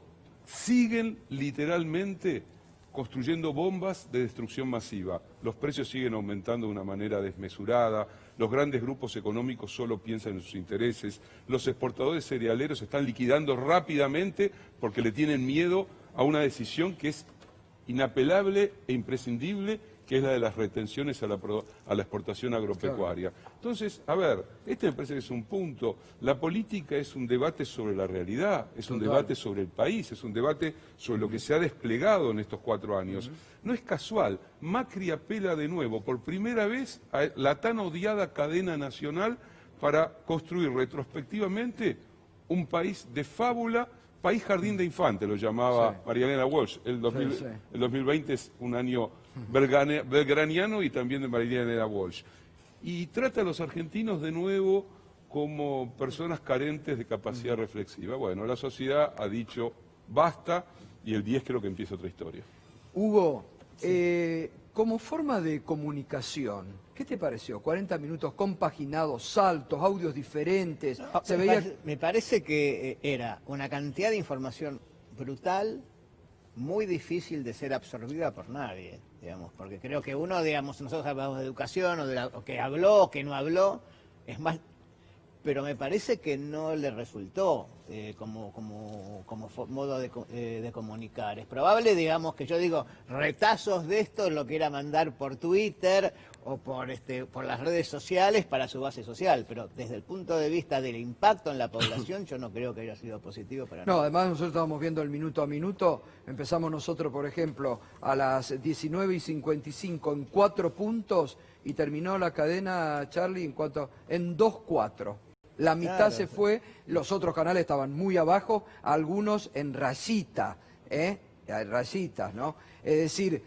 siguen literalmente construyendo bombas de destrucción masiva. Los precios siguen aumentando de una manera desmesurada, los grandes grupos económicos solo piensan en sus intereses, los exportadores cerealeros están liquidando rápidamente porque le tienen miedo a una decisión que es inapelable e imprescindible, que es la de las retenciones a la exportación agropecuaria. Entonces, a ver, este me parece que es un punto. La política es un debate sobre la realidad, es un debate sobre el país, es un debate sobre lo que se ha desplegado en estos 4 años. No es casual, Macri apela de nuevo, por primera vez, a la tan odiada cadena nacional para construir retrospectivamente un país de fábula, país jardín de infantes, lo llamaba María Elena Walsh. El 2020 es un año belgraniano y también de María Elena Walsh. Y trata a los argentinos de nuevo como personas carentes de capacidad reflexiva. Bueno, la sociedad ha dicho basta y el 10 creo que empieza otra historia. Hugo, como forma de comunicación, ¿qué te pareció? 40 minutos compaginados, saltos, audios diferentes. No, me parece que era una cantidad de información brutal, muy difícil de ser absorbida por nadie, digamos, porque creo que uno, digamos, nosotros hablamos de educación o que habló o que no habló, es más, pero me parece que no le resultó como modo de comunicar. Es probable, digamos, que yo digo, retazos de esto lo quiera mandar por Twitter o por las redes sociales para su base social, pero desde el punto de vista del impacto en la población yo no creo que haya sido positivo para nada. No, además nosotros estábamos viendo el minuto a minuto, empezamos nosotros, por ejemplo, a las 19:55 en 4 puntos y terminó la cadena, Charlie, en 2-4. La mitad se fue, los otros canales estaban muy abajo, algunos en rayita, rayitas, ¿no? Es decir,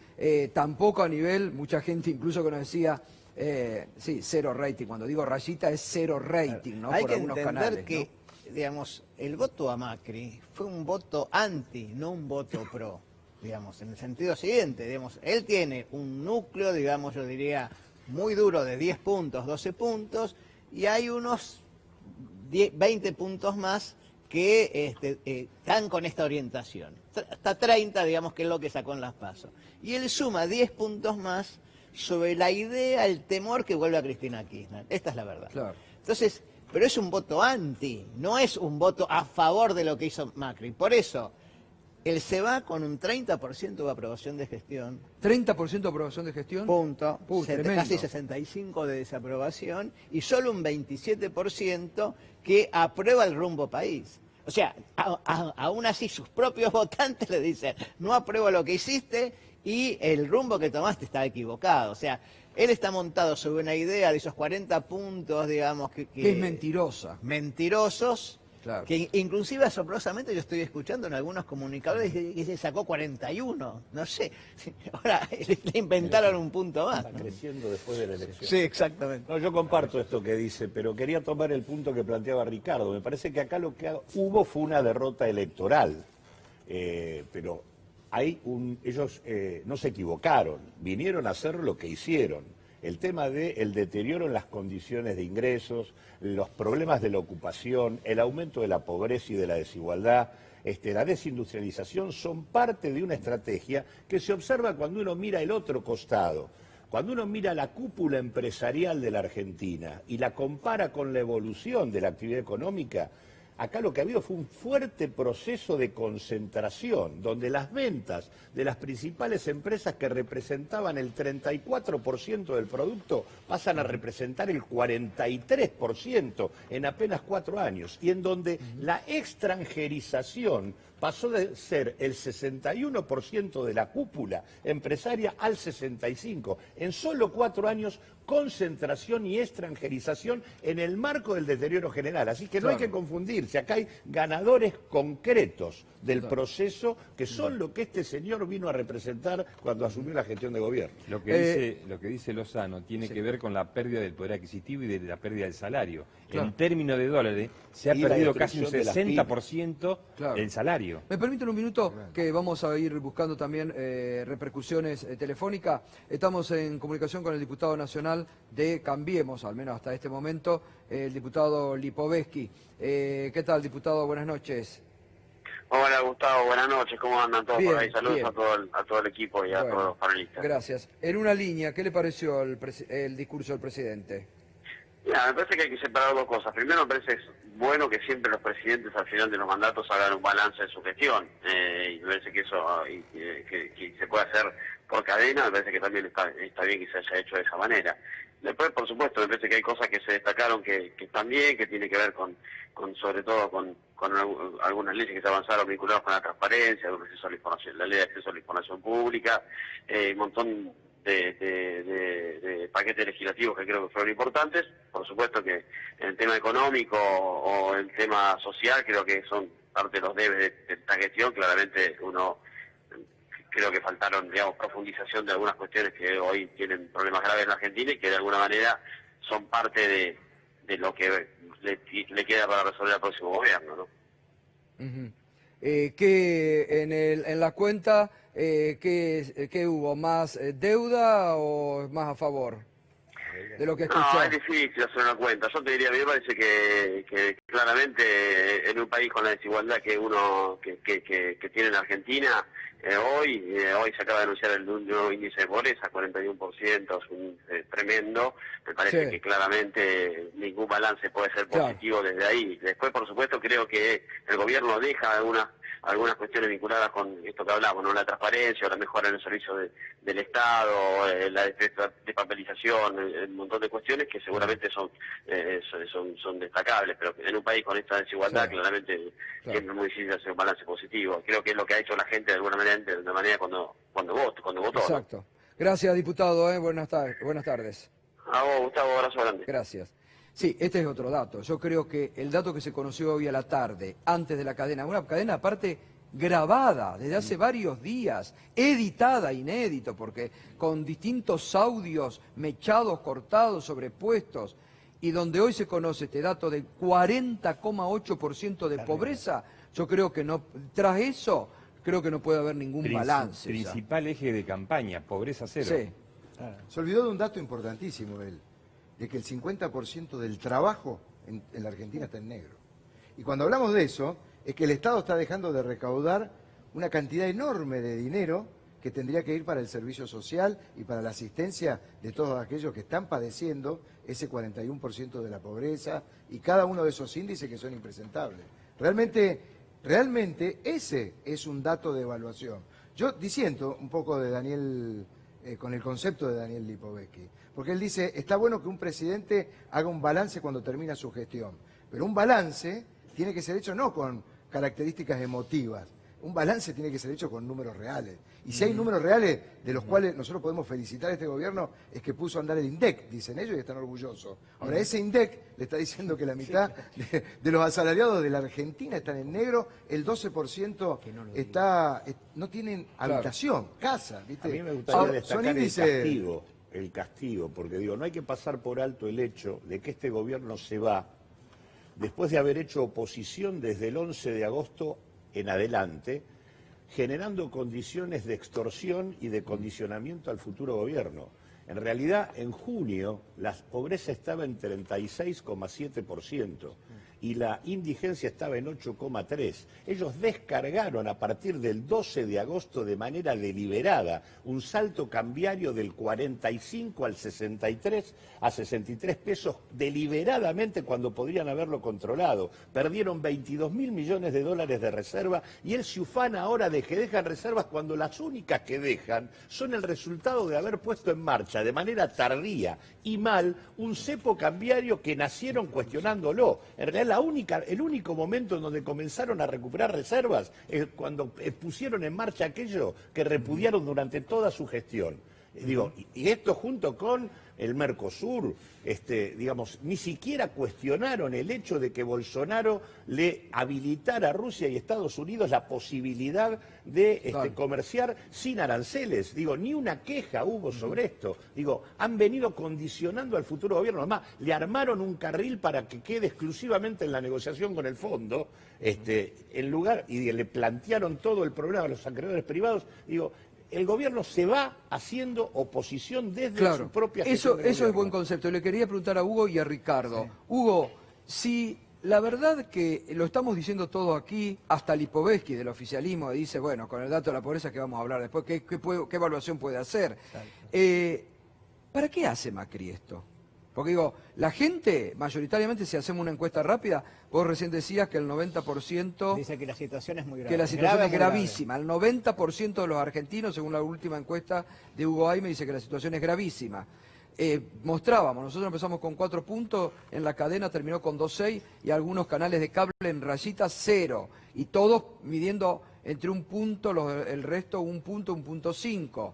tampoco a nivel, mucha gente incluso que nos decía, sí, 0 rating, cuando digo rayita es 0 rating, ¿no? Hay por que algunos entender canales, que, digamos, el voto a Macri fue un voto anti, no un voto pro, digamos, en el sentido siguiente, digamos, él tiene un núcleo, digamos, yo diría, muy duro de 10 puntos, 12 puntos, y hay unos 20 puntos más que están con esta orientación. Hasta 30, digamos, que es lo que sacó en las PASO. Y él suma 10 puntos más sobre la idea, el temor que vuelve a Cristina Kirchner. Esta es la verdad. Claro. Entonces, pero es un voto anti, no es un voto a favor de lo que hizo Macri. Por eso, él se va con un 30% de aprobación de gestión. 30% de aprobación de gestión. Punto. Tremendo. Casi 65% de desaprobación y solo un 27% que aprueba el rumbo país. O sea, aún así sus propios votantes le dicen, no apruebo lo que hiciste y el rumbo que tomaste está equivocado. O sea, él está montado sobre una idea de esos 40 puntos, digamos, que es mentirosa. Mentirosos, Claro. que inclusive asombrosamente yo estoy escuchando en algunos comunicadores que se sacó 41, no sé. Ahora le inventaron un punto más, Está ¿no? creciendo después de la elección. Sí, exactamente. No, yo comparto esto que dice, pero quería tomar el punto que planteaba Ricardo. Me parece que acá lo que hubo fue una derrota electoral, pero ellos no se equivocaron, vinieron a hacer lo que hicieron. El tema del deterioro en las condiciones de ingresos, los problemas de la ocupación, el aumento de la pobreza y de la desigualdad, la desindustrialización son parte de una estrategia que se observa cuando uno mira el otro costado. Cuando uno mira la cúpula empresarial de la Argentina y la compara con la evolución de la actividad económica, acá lo que ha habido fue un fuerte proceso de concentración, donde las ventas de las principales empresas que representaban el 34% del producto pasan a representar el 43% en apenas 4 años, y en donde la extranjerización pasó de ser el 61% de la cúpula empresaria al 65%. En solo 4 años, concentración y extranjerización en el marco del deterioro general. Así que no hay que confundirse. Acá hay ganadores concretos del proceso que son lo que este señor vino a representar cuando asumió la gestión de gobierno. Lo que dice Lozano tiene que ver con la pérdida del poder adquisitivo y de la pérdida del salario. Claro. En términos de dólares, se ha Y la perdido casi un destrucción de las 60% Claro. del salario. ¿Me permiten un minuto que vamos a ir buscando también repercusiones telefónicas? Estamos en comunicación con el diputado nacional de Cambiemos, al menos hasta este momento, el diputado Lipovetsky. ¿Qué tal, diputado? Buenas noches. Hola Gustavo, buenas noches, ¿cómo andan todos Bien, por ahí? Saludos bien. a todo el equipo y a Bueno, todos los panelistas. Gracias. En una línea, ¿qué le pareció el discurso del presidente? Mira, me parece que hay que separar dos cosas. Primero, me parece bueno que siempre los presidentes al final de los mandatos hagan un balance de su gestión. Y me parece que eso que se puede hacer por cadena, me parece que también está bien que se haya hecho de esa manera. Después, por supuesto, me parece que hay cosas que se destacaron que están bien, que tiene que ver con sobre todo con algunas leyes que se avanzaron vinculadas con la transparencia, el acceso a la información, la ley de acceso a la información pública, un montón de paquetes legislativos que creo que fueron importantes. Por supuesto que en el tema económico o el tema social creo que son parte de los debes de esta gestión. Claramente creo que faltaron, digamos, profundización de algunas cuestiones que hoy tienen problemas graves en la Argentina y que de alguna manera son parte de lo que le queda para resolver al próximo gobierno, ¿no? Uh-huh. ¿Qué en la cuenta qué hubo? ¿Más deuda o más a favor de lo que escuchó? No, es difícil hacer una cuenta. Yo te diría, a mí me parece que claramente en un país con la desigualdad que tiene la Argentina, hoy se acaba de anunciar el nuevo índice de pobreza, 41%, es un tremendo. Me parece que claramente ningún balance puede ser positivo desde ahí. Después, por supuesto, creo que el gobierno deja algunas cuestiones vinculadas con esto que hablamos, ¿no? La transparencia, la mejora en el servicio del Estado, la despapelización, un montón de cuestiones que seguramente son destacables, pero en un país con esta desigualdad claramente siempre es muy difícil hacer un balance positivo. Creo que es lo que ha hecho la gente de alguna manera cuando votó. Exacto. ¿No? Gracias, diputado. Buenas tardes. A vos, Gustavo, abrazo grande. Gracias. Sí, este es otro dato. Yo creo que el dato que se conoció hoy a la tarde, antes de la cadena, una cadena aparte grabada desde hace varios días, editada, inédito, porque con distintos audios mechados, cortados, sobrepuestos, y donde hoy se conoce este dato del 40,8% de pobreza, yo creo que no, tras eso, creo que no puede haber ningún balance. Principal eje de campaña, pobreza cero. Sí. Se olvidó de un dato importantísimo él, de que el 50% del trabajo en la Argentina está en negro. Y cuando hablamos de eso, es que el Estado está dejando de recaudar una cantidad enorme de dinero que tendría que ir para el servicio social y para la asistencia de todos aquellos que están padeciendo ese 41% de la pobreza y cada uno de esos índices que son impresentables. Realmente ese es un dato de evaluación. Yo disiento un poco de Daniel, con el concepto de Daniel Lipovetsky, porque él dice, está bueno que un presidente haga un balance cuando termina su gestión, pero un balance tiene que ser hecho no con características emotivas. un balance tiene que ser hecho con números reales. Y si hay números reales de los cuales nosotros podemos felicitar a este gobierno, es que puso a andar el INDEC, dicen ellos, y están orgullosos. Ahora, ese INDEC le está diciendo que la mitad de los asalariados de la Argentina están en negro, el 12% no tienen habitación, casa, ¿viste? A mí me gustaría destacar índices... el castigo, porque digo, no hay que pasar por alto el hecho de que este gobierno se va después de haber hecho oposición desde el 11 de agosto en adelante, generando condiciones de extorsión y de condicionamiento al futuro gobierno. En realidad, en junio, la pobreza estaba en 36,7% y la indigencia estaba en 8,3%. Ellos descargaron a partir del 12 de agosto de manera deliberada un salto cambiario del 45 al 63 a 63 pesos deliberadamente cuando podrían haberlo controlado. Perdieron 22.000 millones de dólares de reserva y él se ufana ahora de que dejan reservas cuando las únicas que dejan son el resultado de haber puesto en marcha de manera tardía y mal un cepo cambiario que nacieron cuestionándolo. En realidad el único momento en donde comenzaron a recuperar reservas es cuando pusieron en marcha aquello que repudiaron durante toda su gestión. Digo, y esto junto con el Mercosur, digamos, ni siquiera cuestionaron el hecho de que Bolsonaro le habilitara a Rusia y Estados Unidos la posibilidad de comerciar sin aranceles. Digo, ni una queja hubo sobre esto. Digo, han venido condicionando al futuro gobierno. Además, le armaron un carril para que quede exclusivamente en la negociación con el fondo, en lugar, y le plantearon todo el problema a los acreedores privados. Digo, el gobierno se va haciendo oposición desde su propia gestión. Eso es buen concepto. Le quería preguntar a Hugo y a Ricardo. Sí. Hugo, si la verdad que lo estamos diciendo todo aquí, hasta Lipovetsky del oficialismo dice, bueno, con el dato de la pobreza que vamos a hablar después, ¿qué evaluación puede hacer? ¿Para qué hace Macri esto? Porque digo, la gente, mayoritariamente, si hacemos una encuesta rápida, vos recién decías que el 90%... Dice que la situación es muy grave. Que la situación es gravísima. El 90% de los argentinos, según la última encuesta de Hugo Aime, dice que la situación es gravísima. Nosotros empezamos con 4 puntos, en la cadena terminó con 2,6 y algunos canales de cable en rayitas 0. Y todos midiendo entre un punto, el resto 1 punto, 1,5.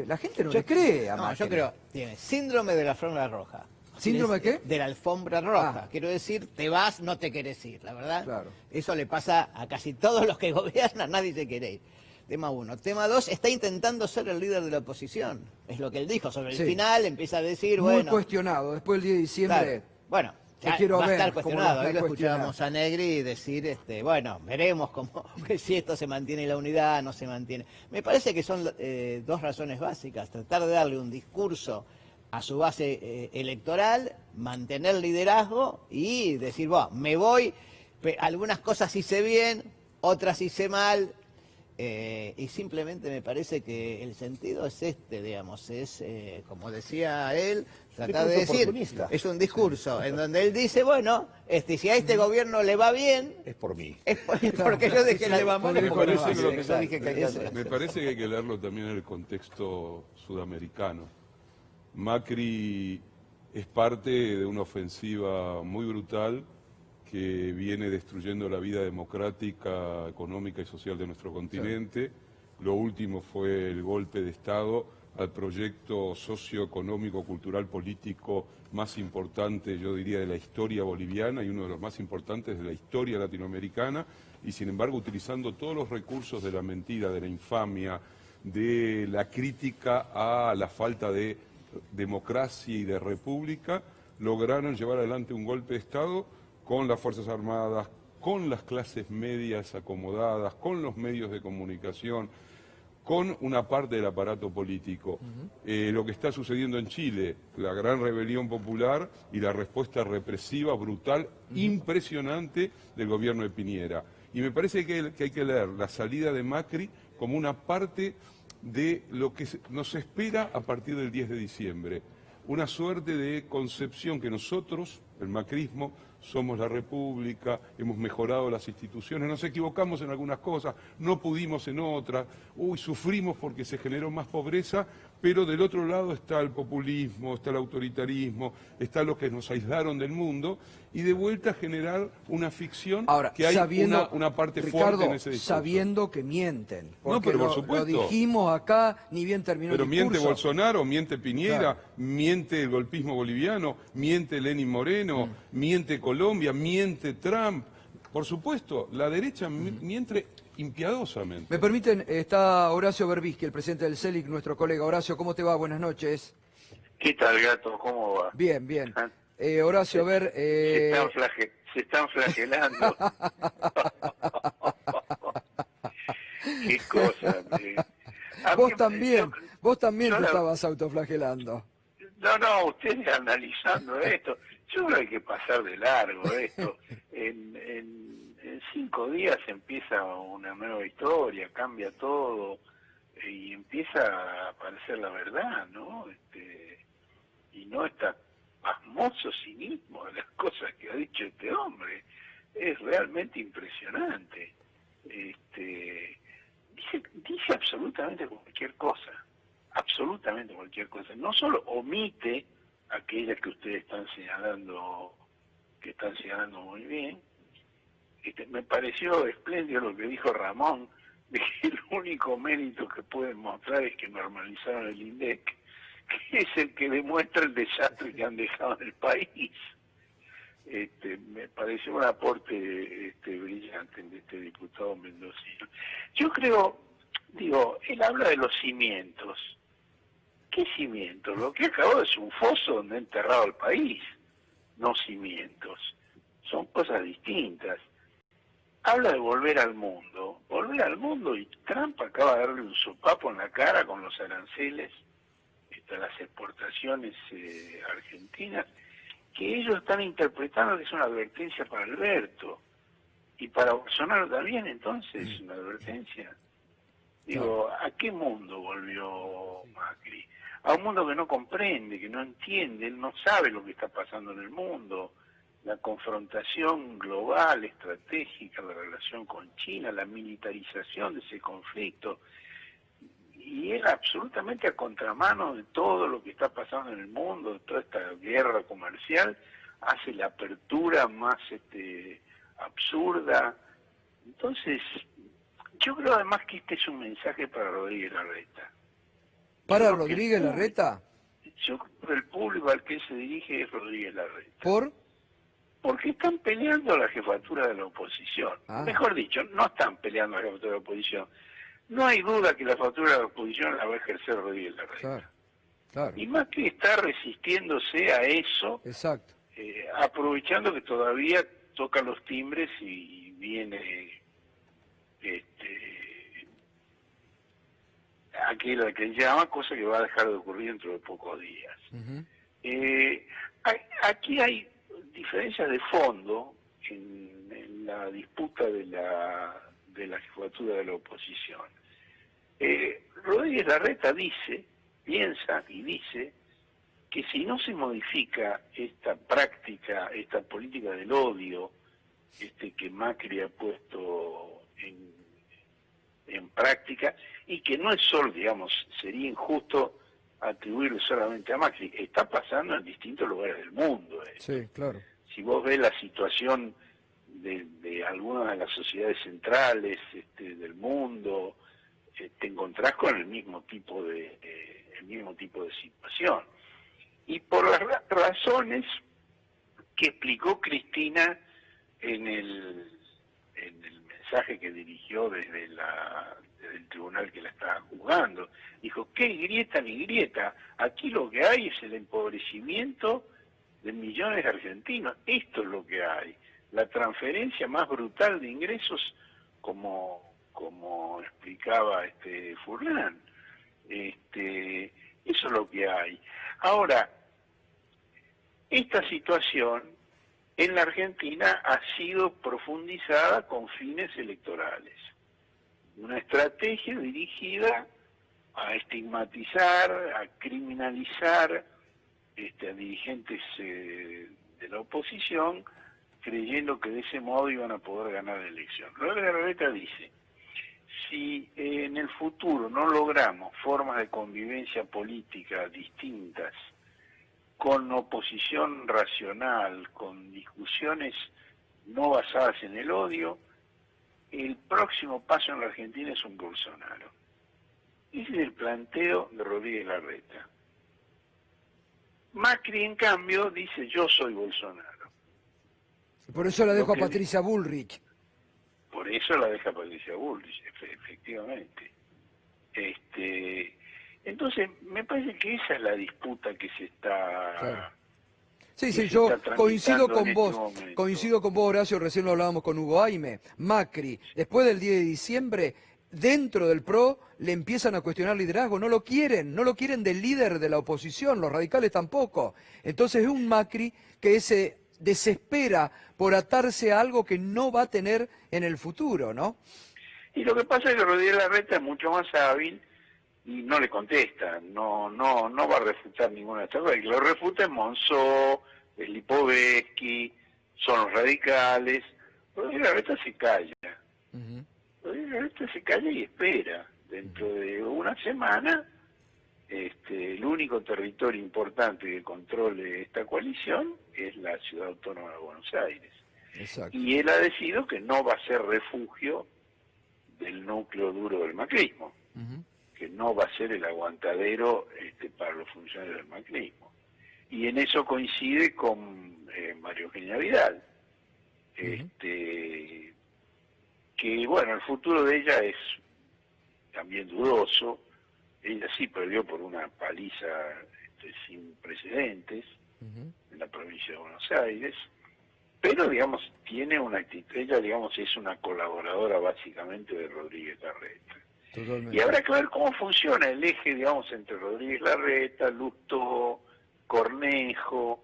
La gente no le cree a Macri. Yo creo, tiene síndrome de la alfombra roja. ¿Síndrome de qué? De la alfombra roja. Quiero decir, te vas, no te querés ir, la verdad. Claro. Eso le pasa a casi todos los que gobiernan, nadie se quiere ir. Tema 1. Tema 2, está intentando ser el líder de la oposición. Es lo que él dijo. Sobre el final empieza a decir, muy cuestionado, después del 10 de diciembre... Claro. Bueno, ya va a estar cuestionado. Hoy lo escuchábamos a Negri decir, bueno, veremos cómo, si esto se mantiene la unidad, no se mantiene. Me parece que son 2 razones básicas. Tratar de darle un discurso a su base electoral, mantener liderazgo y decir, bueno, me voy, algunas cosas hice bien, otras hice mal. Y simplemente me parece que el sentido es digamos, es, como decía él, tratar de decir, es un discurso en donde él dice, bueno, si a este gobierno le va bien... Es por mí. Es porque yo dije que le va mal. Me parece que hay que leerlo también en el contexto sudamericano. Macri es parte de una ofensiva muy brutal que viene destruyendo la vida democrática, económica y social de nuestro continente. Lo último fue el golpe de Estado al proyecto socioeconómico, cultural, político más importante, yo diría, de la historia boliviana y uno de los más importantes de la historia latinoamericana, y sin embargo utilizando todos los recursos de la mentira, de la infamia, de la crítica a la falta de democracia y de república, lograron llevar adelante un golpe de Estado con las Fuerzas Armadas, con las clases medias acomodadas, con los medios de comunicación, con una parte del aparato político. Lo que está sucediendo en Chile, la gran rebelión popular y la respuesta represiva, brutal, impresionante del gobierno de Piñera. Y me parece que hay que leer la salida de Macri como una parte de lo que nos espera a partir del 10 de diciembre. Una suerte de concepción que nosotros, el macrismo, somos la República, hemos mejorado las instituciones, nos equivocamos en algunas cosas, no pudimos en otras, sufrimos porque se generó más pobreza, pero del otro lado está el populismo, está el autoritarismo, está lo que nos aislaron del mundo, y de vuelta a generar una ficción. Ahora, que hay sabiendo, una parte Ricardo, fuerte en ese discurso. sabiendo que mienten. No, pero por supuesto. Lo dijimos acá, ni bien terminó Pero el miente discurso. Bolsonaro, miente Piñera, Claro. miente el golpismo boliviano, miente Lenín Moreno, miente Colombia, miente Trump. Por supuesto, la derecha miente impiadosamente. Me permiten, está Horacio Berbisky, el presidente del CELIC, nuestro colega. Horacio, ¿cómo te va? Buenas noches. ¿Qué tal, Gato? ¿Cómo va? Bien, bien. Horacio, a ver... Se están flagelando. Qué cosa. Vos también yo te la- estabas autoflagelando. No, ustedes analizando esto, yo creo que hay que pasar de largo esto. En 5 días empieza una nueva historia, cambia todo y empieza a aparecer la verdad, ¿no? Y no está pasmoso cinismo de las cosas que ha dicho este hombre. Es realmente impresionante. Dice absolutamente cualquier cosa. Absolutamente cualquier cosa. No solo omite aquellas que ustedes están señalando, muy bien. Me pareció espléndido lo que dijo Ramón, de que el único mérito que pueden mostrar es que normalizaron el INDEC, que es el que demuestra el desastre que han dejado en el país. Me pareció un aporte brillante de este diputado mendocino. Yo creo, él habla de los cimientos. ¿Qué cimientos? Lo que acabó es un foso donde ha enterrado el país, no cimientos. Son cosas distintas. Habla de volver al mundo, y Trump acaba de darle un sopapo en la cara con los aranceles, las exportaciones argentinas, que ellos están interpretando que es una advertencia para Alberto, y para Bolsonaro también, entonces, una advertencia. ¿A qué mundo volvió Macri? A un mundo que no comprende, que no entiende, él no sabe lo que está pasando en el mundo, la confrontación global, estratégica, la relación con China, la militarización de ese conflicto, y él absolutamente a contramano de todo lo que está pasando en el mundo, de toda esta guerra comercial, hace la apertura más absurda. Entonces, yo creo además que este es un mensaje para Rodríguez Larreta. ¿Para Rodríguez Larreta? Yo creo que el público al que él se dirige es Rodríguez Larreta. ¿Por? Porque están peleando la jefatura de la oposición. Mejor dicho, no están peleando la jefatura de la oposición. No hay duda que la jefatura de la oposición la va a ejercer Rodríguez Larreta. Claro. Y más que está resistiéndose a eso, exacto, aprovechando que todavía tocan los timbres y viene aquella que llama, cosa que va a dejar de ocurrir dentro de pocos días. Aquí hay diferencias de fondo en la disputa de la jefatura de la oposición. Rodríguez Larreta piensa y dice que si no se modifica esta práctica, esta política del odio que Macri ha puesto en práctica, y que no es solo, sería injusto atribuirle solamente a Macri, está pasando en distintos lugares del mundo. Sí, claro. Si vos ves la situación de algunas de las sociedades centrales del mundo, te encontrás con el mismo tipo de situación. Y por las razones que explicó Cristina en el mensaje que dirigió desde el tribunal que la estaba juzgando, dijo, ¿qué grieta ni grieta? Aquí lo que hay es el empobrecimiento de millones de argentinos. Esto es lo que hay. La transferencia más brutal de ingresos, como explicaba Furlan. Eso es lo que hay. Ahora, esta situación en la Argentina ha sido profundizada con fines electorales. Una estrategia dirigida a estigmatizar, a criminalizar a dirigentes de la oposición, creyendo que de ese modo iban a poder ganar la elección. Rodríguez Larreta dice, si en el futuro no logramos formas de convivencia política distintas, con oposición racional, con discusiones no basadas en el odio, el próximo paso en la Argentina es un Bolsonaro. Ese es el planteo de Rodríguez Larreta. Macri, en cambio, dice yo soy Bolsonaro. Por eso la dejo a Patricia Bullrich. Por eso la deja Patricia Bullrich, efectivamente. Entonces, me parece que esa es la disputa que se está... Claro. Sí, yo coincido con vos, Horacio, recién lo hablábamos con Hugo Aime. Macri, después del 10 de diciembre, dentro del PRO le empiezan a cuestionar liderazgo, no lo quieren del líder de la oposición, los radicales tampoco. Entonces es un Macri que se desespera por atarse a algo que no va a tener en el futuro, ¿no? Y lo que pasa es que Rodríguez Larreta es mucho más hábil y no le contesta, no va a refutar ninguna de estas cosas. El que lo refuta es Monzó, es Lipovetsky, son los radicales. Rodríguez Larreta se calla. Rodríguez Larreta se calla y espera. Dentro de una semana, el único territorio importante que controle esta coalición es la Ciudad Autónoma de Buenos Aires. Exacto. Y él ha decidido que no va a ser refugio del núcleo duro del macrismo, que no va a ser el aguantadero para los funcionarios del macrismo. Y en eso coincide con María Eugenia Vidal, que bueno, el futuro de ella es también dudoso. Ella sí perdió por una paliza sin precedentes en la provincia de Buenos Aires, pero digamos tiene una actitud, ella digamos es una colaboradora básicamente de Rodríguez Larreta. Totalmente. Y habrá que ver cómo funciona el eje, digamos, entre Rodríguez Larreta, Lustó, Cornejo.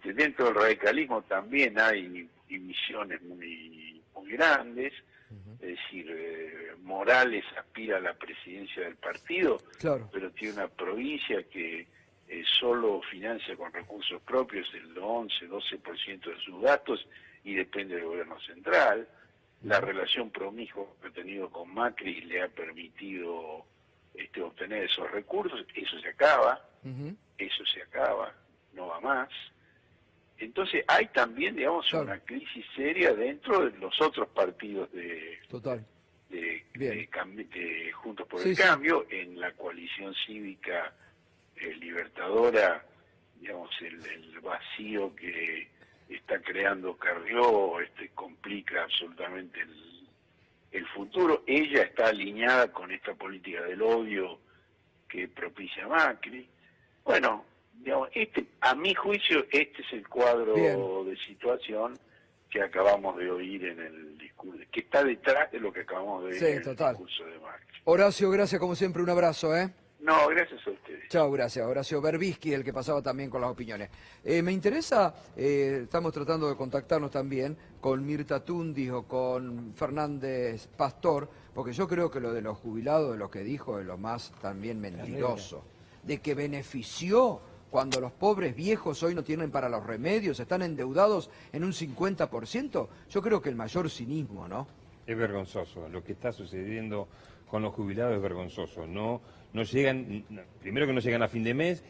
Dentro del radicalismo también hay divisiones muy grandes. Es decir, Morales aspira a la presidencia del partido, claro, pero tiene una provincia que solo financia con recursos propios el 11-12% de sus gastos y depende del gobierno central. La relación promiscua que ha tenido con Macri le ha permitido obtener esos recursos. Eso se acaba, no va más. Entonces hay también, digamos, claro, una crisis seria dentro de los otros partidos de Juntos por el Cambio, en la coalición cívica libertadora, digamos, el vacío que está creando Carrió complica absolutamente el futuro. Ella está alineada con esta política del odio que propicia Macri. Bueno, digamos, a mi juicio, este es el cuadro de situación que acabamos de oír en el discurso, que está detrás de lo que acabamos de oír en el discurso de Macri. Horacio, gracias como siempre, un abrazo, No, gracias a ustedes. Chao, gracias. Horacio Berbisky, el que pasaba también con las opiniones. Me interesa, estamos tratando de contactarnos también con Mirta Tundis o con Fernández Pastor, porque yo creo que lo de los jubilados, de lo que dijo, es lo más también mentiroso. De que benefició cuando los pobres viejos hoy no tienen para los remedios, están endeudados en un 50%, yo creo que el mayor cinismo, ¿no? Es vergonzoso. Lo que está sucediendo con los jubilados es vergonzoso. No llegan, primero que no llegan a fin de mes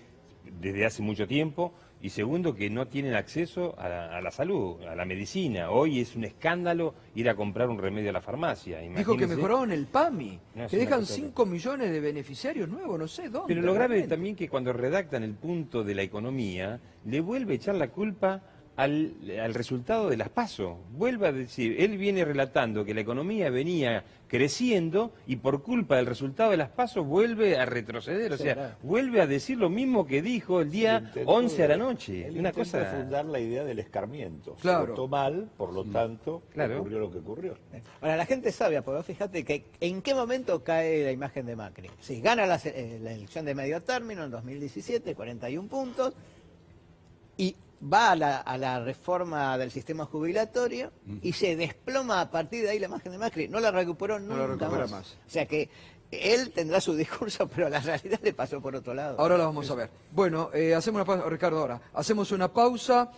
desde hace mucho tiempo, y segundo que no tienen acceso a la salud, a la medicina. Hoy es un escándalo ir a comprar un remedio a la farmacia. Dijo que mejoraron el PAMI, que dejan 5 millones de beneficiarios nuevos, no sé dónde. Pero lo grave es también que cuando redactan el punto de la economía, le vuelve a echar la culpa al resultado de las PASO. Vuelve a decir, él viene relatando que la economía venía creciendo y por culpa del resultado de las PASO vuelve a retroceder, o sea, vuelve a decir lo mismo que dijo el día 11 a la noche. Una cosa fundar la idea del escarmiento. Claro. Se votó mal, por lo tanto, ocurrió lo que ocurrió. Ahora, la gente sabe, porque fíjate que en qué momento cae la imagen de Macri. Sí, gana la elección de medio término en 2017, 41 puntos, y va a la reforma del sistema jubilatorio y se desploma a partir de ahí la imagen de Macri. No la recuperó nunca más. O sea que él tendrá su discurso, pero la realidad le pasó por otro lado. Ahora la vamos a ver. Bueno, hacemos una pausa, Ricardo, ahora. Hacemos una pausa,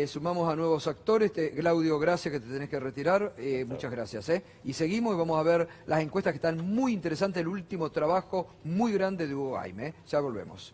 sumamos a nuevos actores. Claudio, gracias que te tenés que retirar. Muchas gracias. Y seguimos y vamos a ver las encuestas que están muy interesantes, el último trabajo muy grande de Hugo Haim. Ya volvemos.